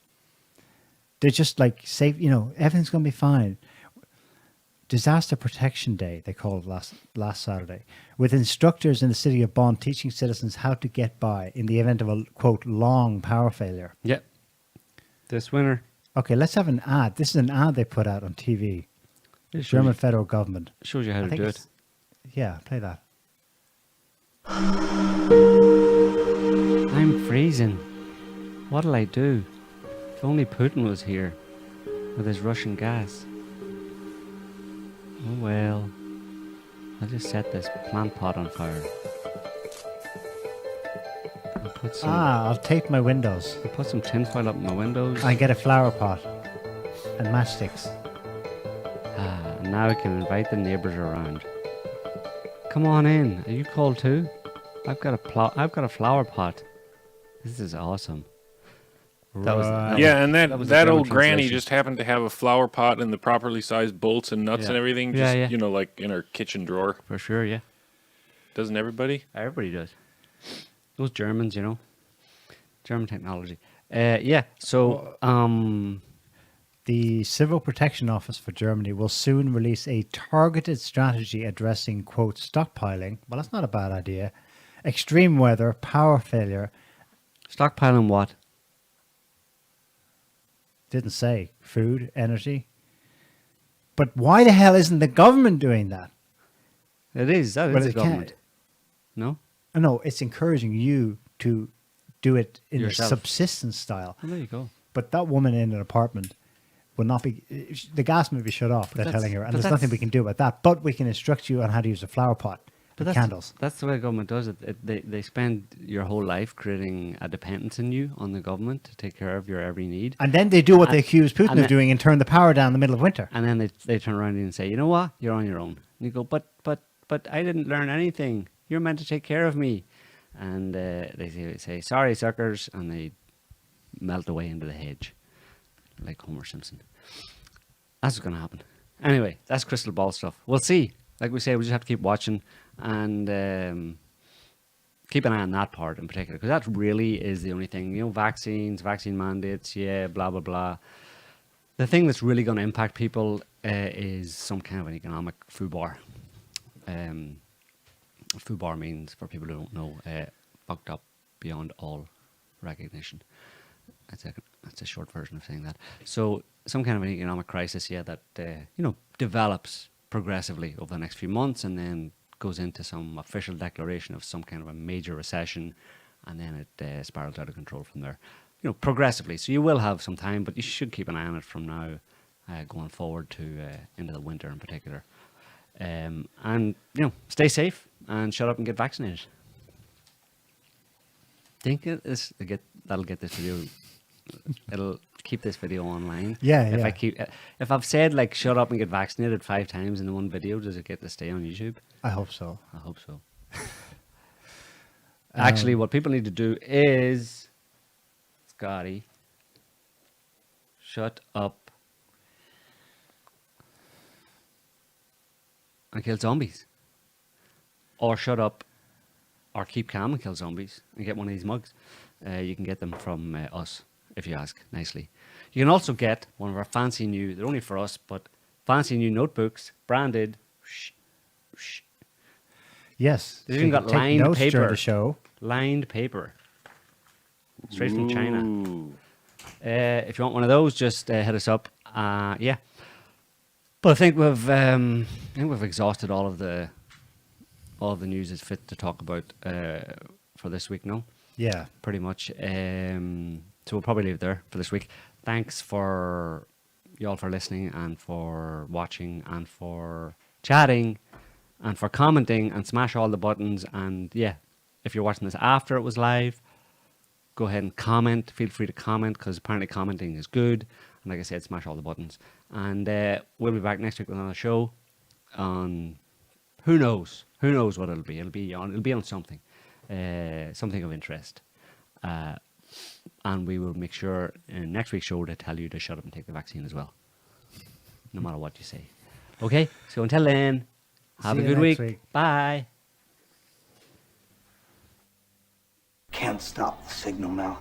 They're just like, safe, you know, everything's going to be fine. Disaster Protection Day, they called it last Saturday, with instructors in the city of Bonn teaching citizens how to get by in the event of a, quote, long power failure. Yep. This winter. Okay, let's have an ad. This is an ad they put out on TV. German federal government. Shows you how I to think do it. it's- Yeah, play that. I'm freezing. What'll I do? If only Putin was here with his Russian gas. Oh well. I'll just set this plant pot on fire. I'll tape my windows. I'll put some tinfoil up in my windows. I get a flower pot and matchsticks. And now I can invite the neighbours around. Come on in. Are you cold too? I've got a flower pot. This is awesome. Yeah, and that was the that German old granny translation. just happened to have a flower pot and the properly sized bolts and nuts Yeah. and everything. Yeah, Just, yeah. you know, like in her kitchen drawer. For sure, yeah. Doesn't everybody? Everybody does. Those Germans, you know. German technology. Yeah. So The Civil Protection Office for Germany will soon release a targeted strategy addressing, quote, stockpiling. Well, that's not a bad idea. Extreme weather, power failure. stockpiling what? Didn't say food, energy. But why the hell isn't the government doing that? It is. That Well, is the it can't- government. No. No, it's encouraging you to do it in Yourself. a subsistence style. Well, there you go. But that woman in an apartment will not be. The gas may be shut off. They're that's- telling her, and but there's nothing that's- we can do about that. But we can instruct you on how to use a flower pot and candles. That's the way government does it. They spend your whole life creating a dependence in you on the government to take care of your every need. And then they do what they And- accuse Putin and of then- doing and turn the power down in the middle of winter. And then they turn around and say, you know what? You're on your own. And you go, but I didn't learn anything. You're meant to take care of me. And they say, sorry, suckers. And they melt away into the hedge like Homer Simpson. That's what's going to happen. Anyway, that's crystal ball stuff. We'll see. Like we say, we just have to keep watching and keep an eye on that part in particular, because that really is the only thing. You know, vaccines, vaccine mandates, yeah, blah, blah, blah. The thing that's really going to impact people is some kind of an economic foobar. Foobar means, for people who don't know, fucked up beyond all recognition. That's a short version of saying that. So some kind of an economic crisis, yeah, that develops progressively over the next few months, and then goes into some official declaration of some kind of a major recession, and then it spirals out of control from there. You know, progressively. So you will have some time, but you should keep an eye on it from now going forward to into the winter in particular. And stay safe and shut up and get vaccinated. Think that'll get this video. It'll keep this video online. Yeah, If I've said like shut up and get vaccinated 5 times in one video, does it get to stay on YouTube? I hope so. I hope so. Actually, what people need to do is, Scotty, shut up and kill zombies. Or shut up or keep calm and kill zombies and get one of these mugs. You can get them from us, if you ask nicely. You can also get one of our fancy new, they're only for us, but fancy new notebooks, branded. Yes. They've so even you got can take lined notes during paper. the show. Lined paper. Straight from China. Ooh. If you want one of those, just hit us up. Yeah. But I think we've exhausted all of the news that's fit to talk about for this week. No, Yeah. pretty much. So we'll probably leave it there for this week. Thanks for y'all for listening and for watching and for chatting and for commenting, and smash all the buttons. And yeah, if you're watching this after it was live, go ahead and comment. Feel free to comment, because apparently commenting is good. And like I said, smash all the buttons. And we'll be back next week with another show on who knows what it'll be. It'll be on something, something of interest. And we will make sure in next week's show to tell you to shut up and take the vaccine as well, no matter what you say. Okay, so until then, have See a you good next week. week. Bye. Can't stop the signal now.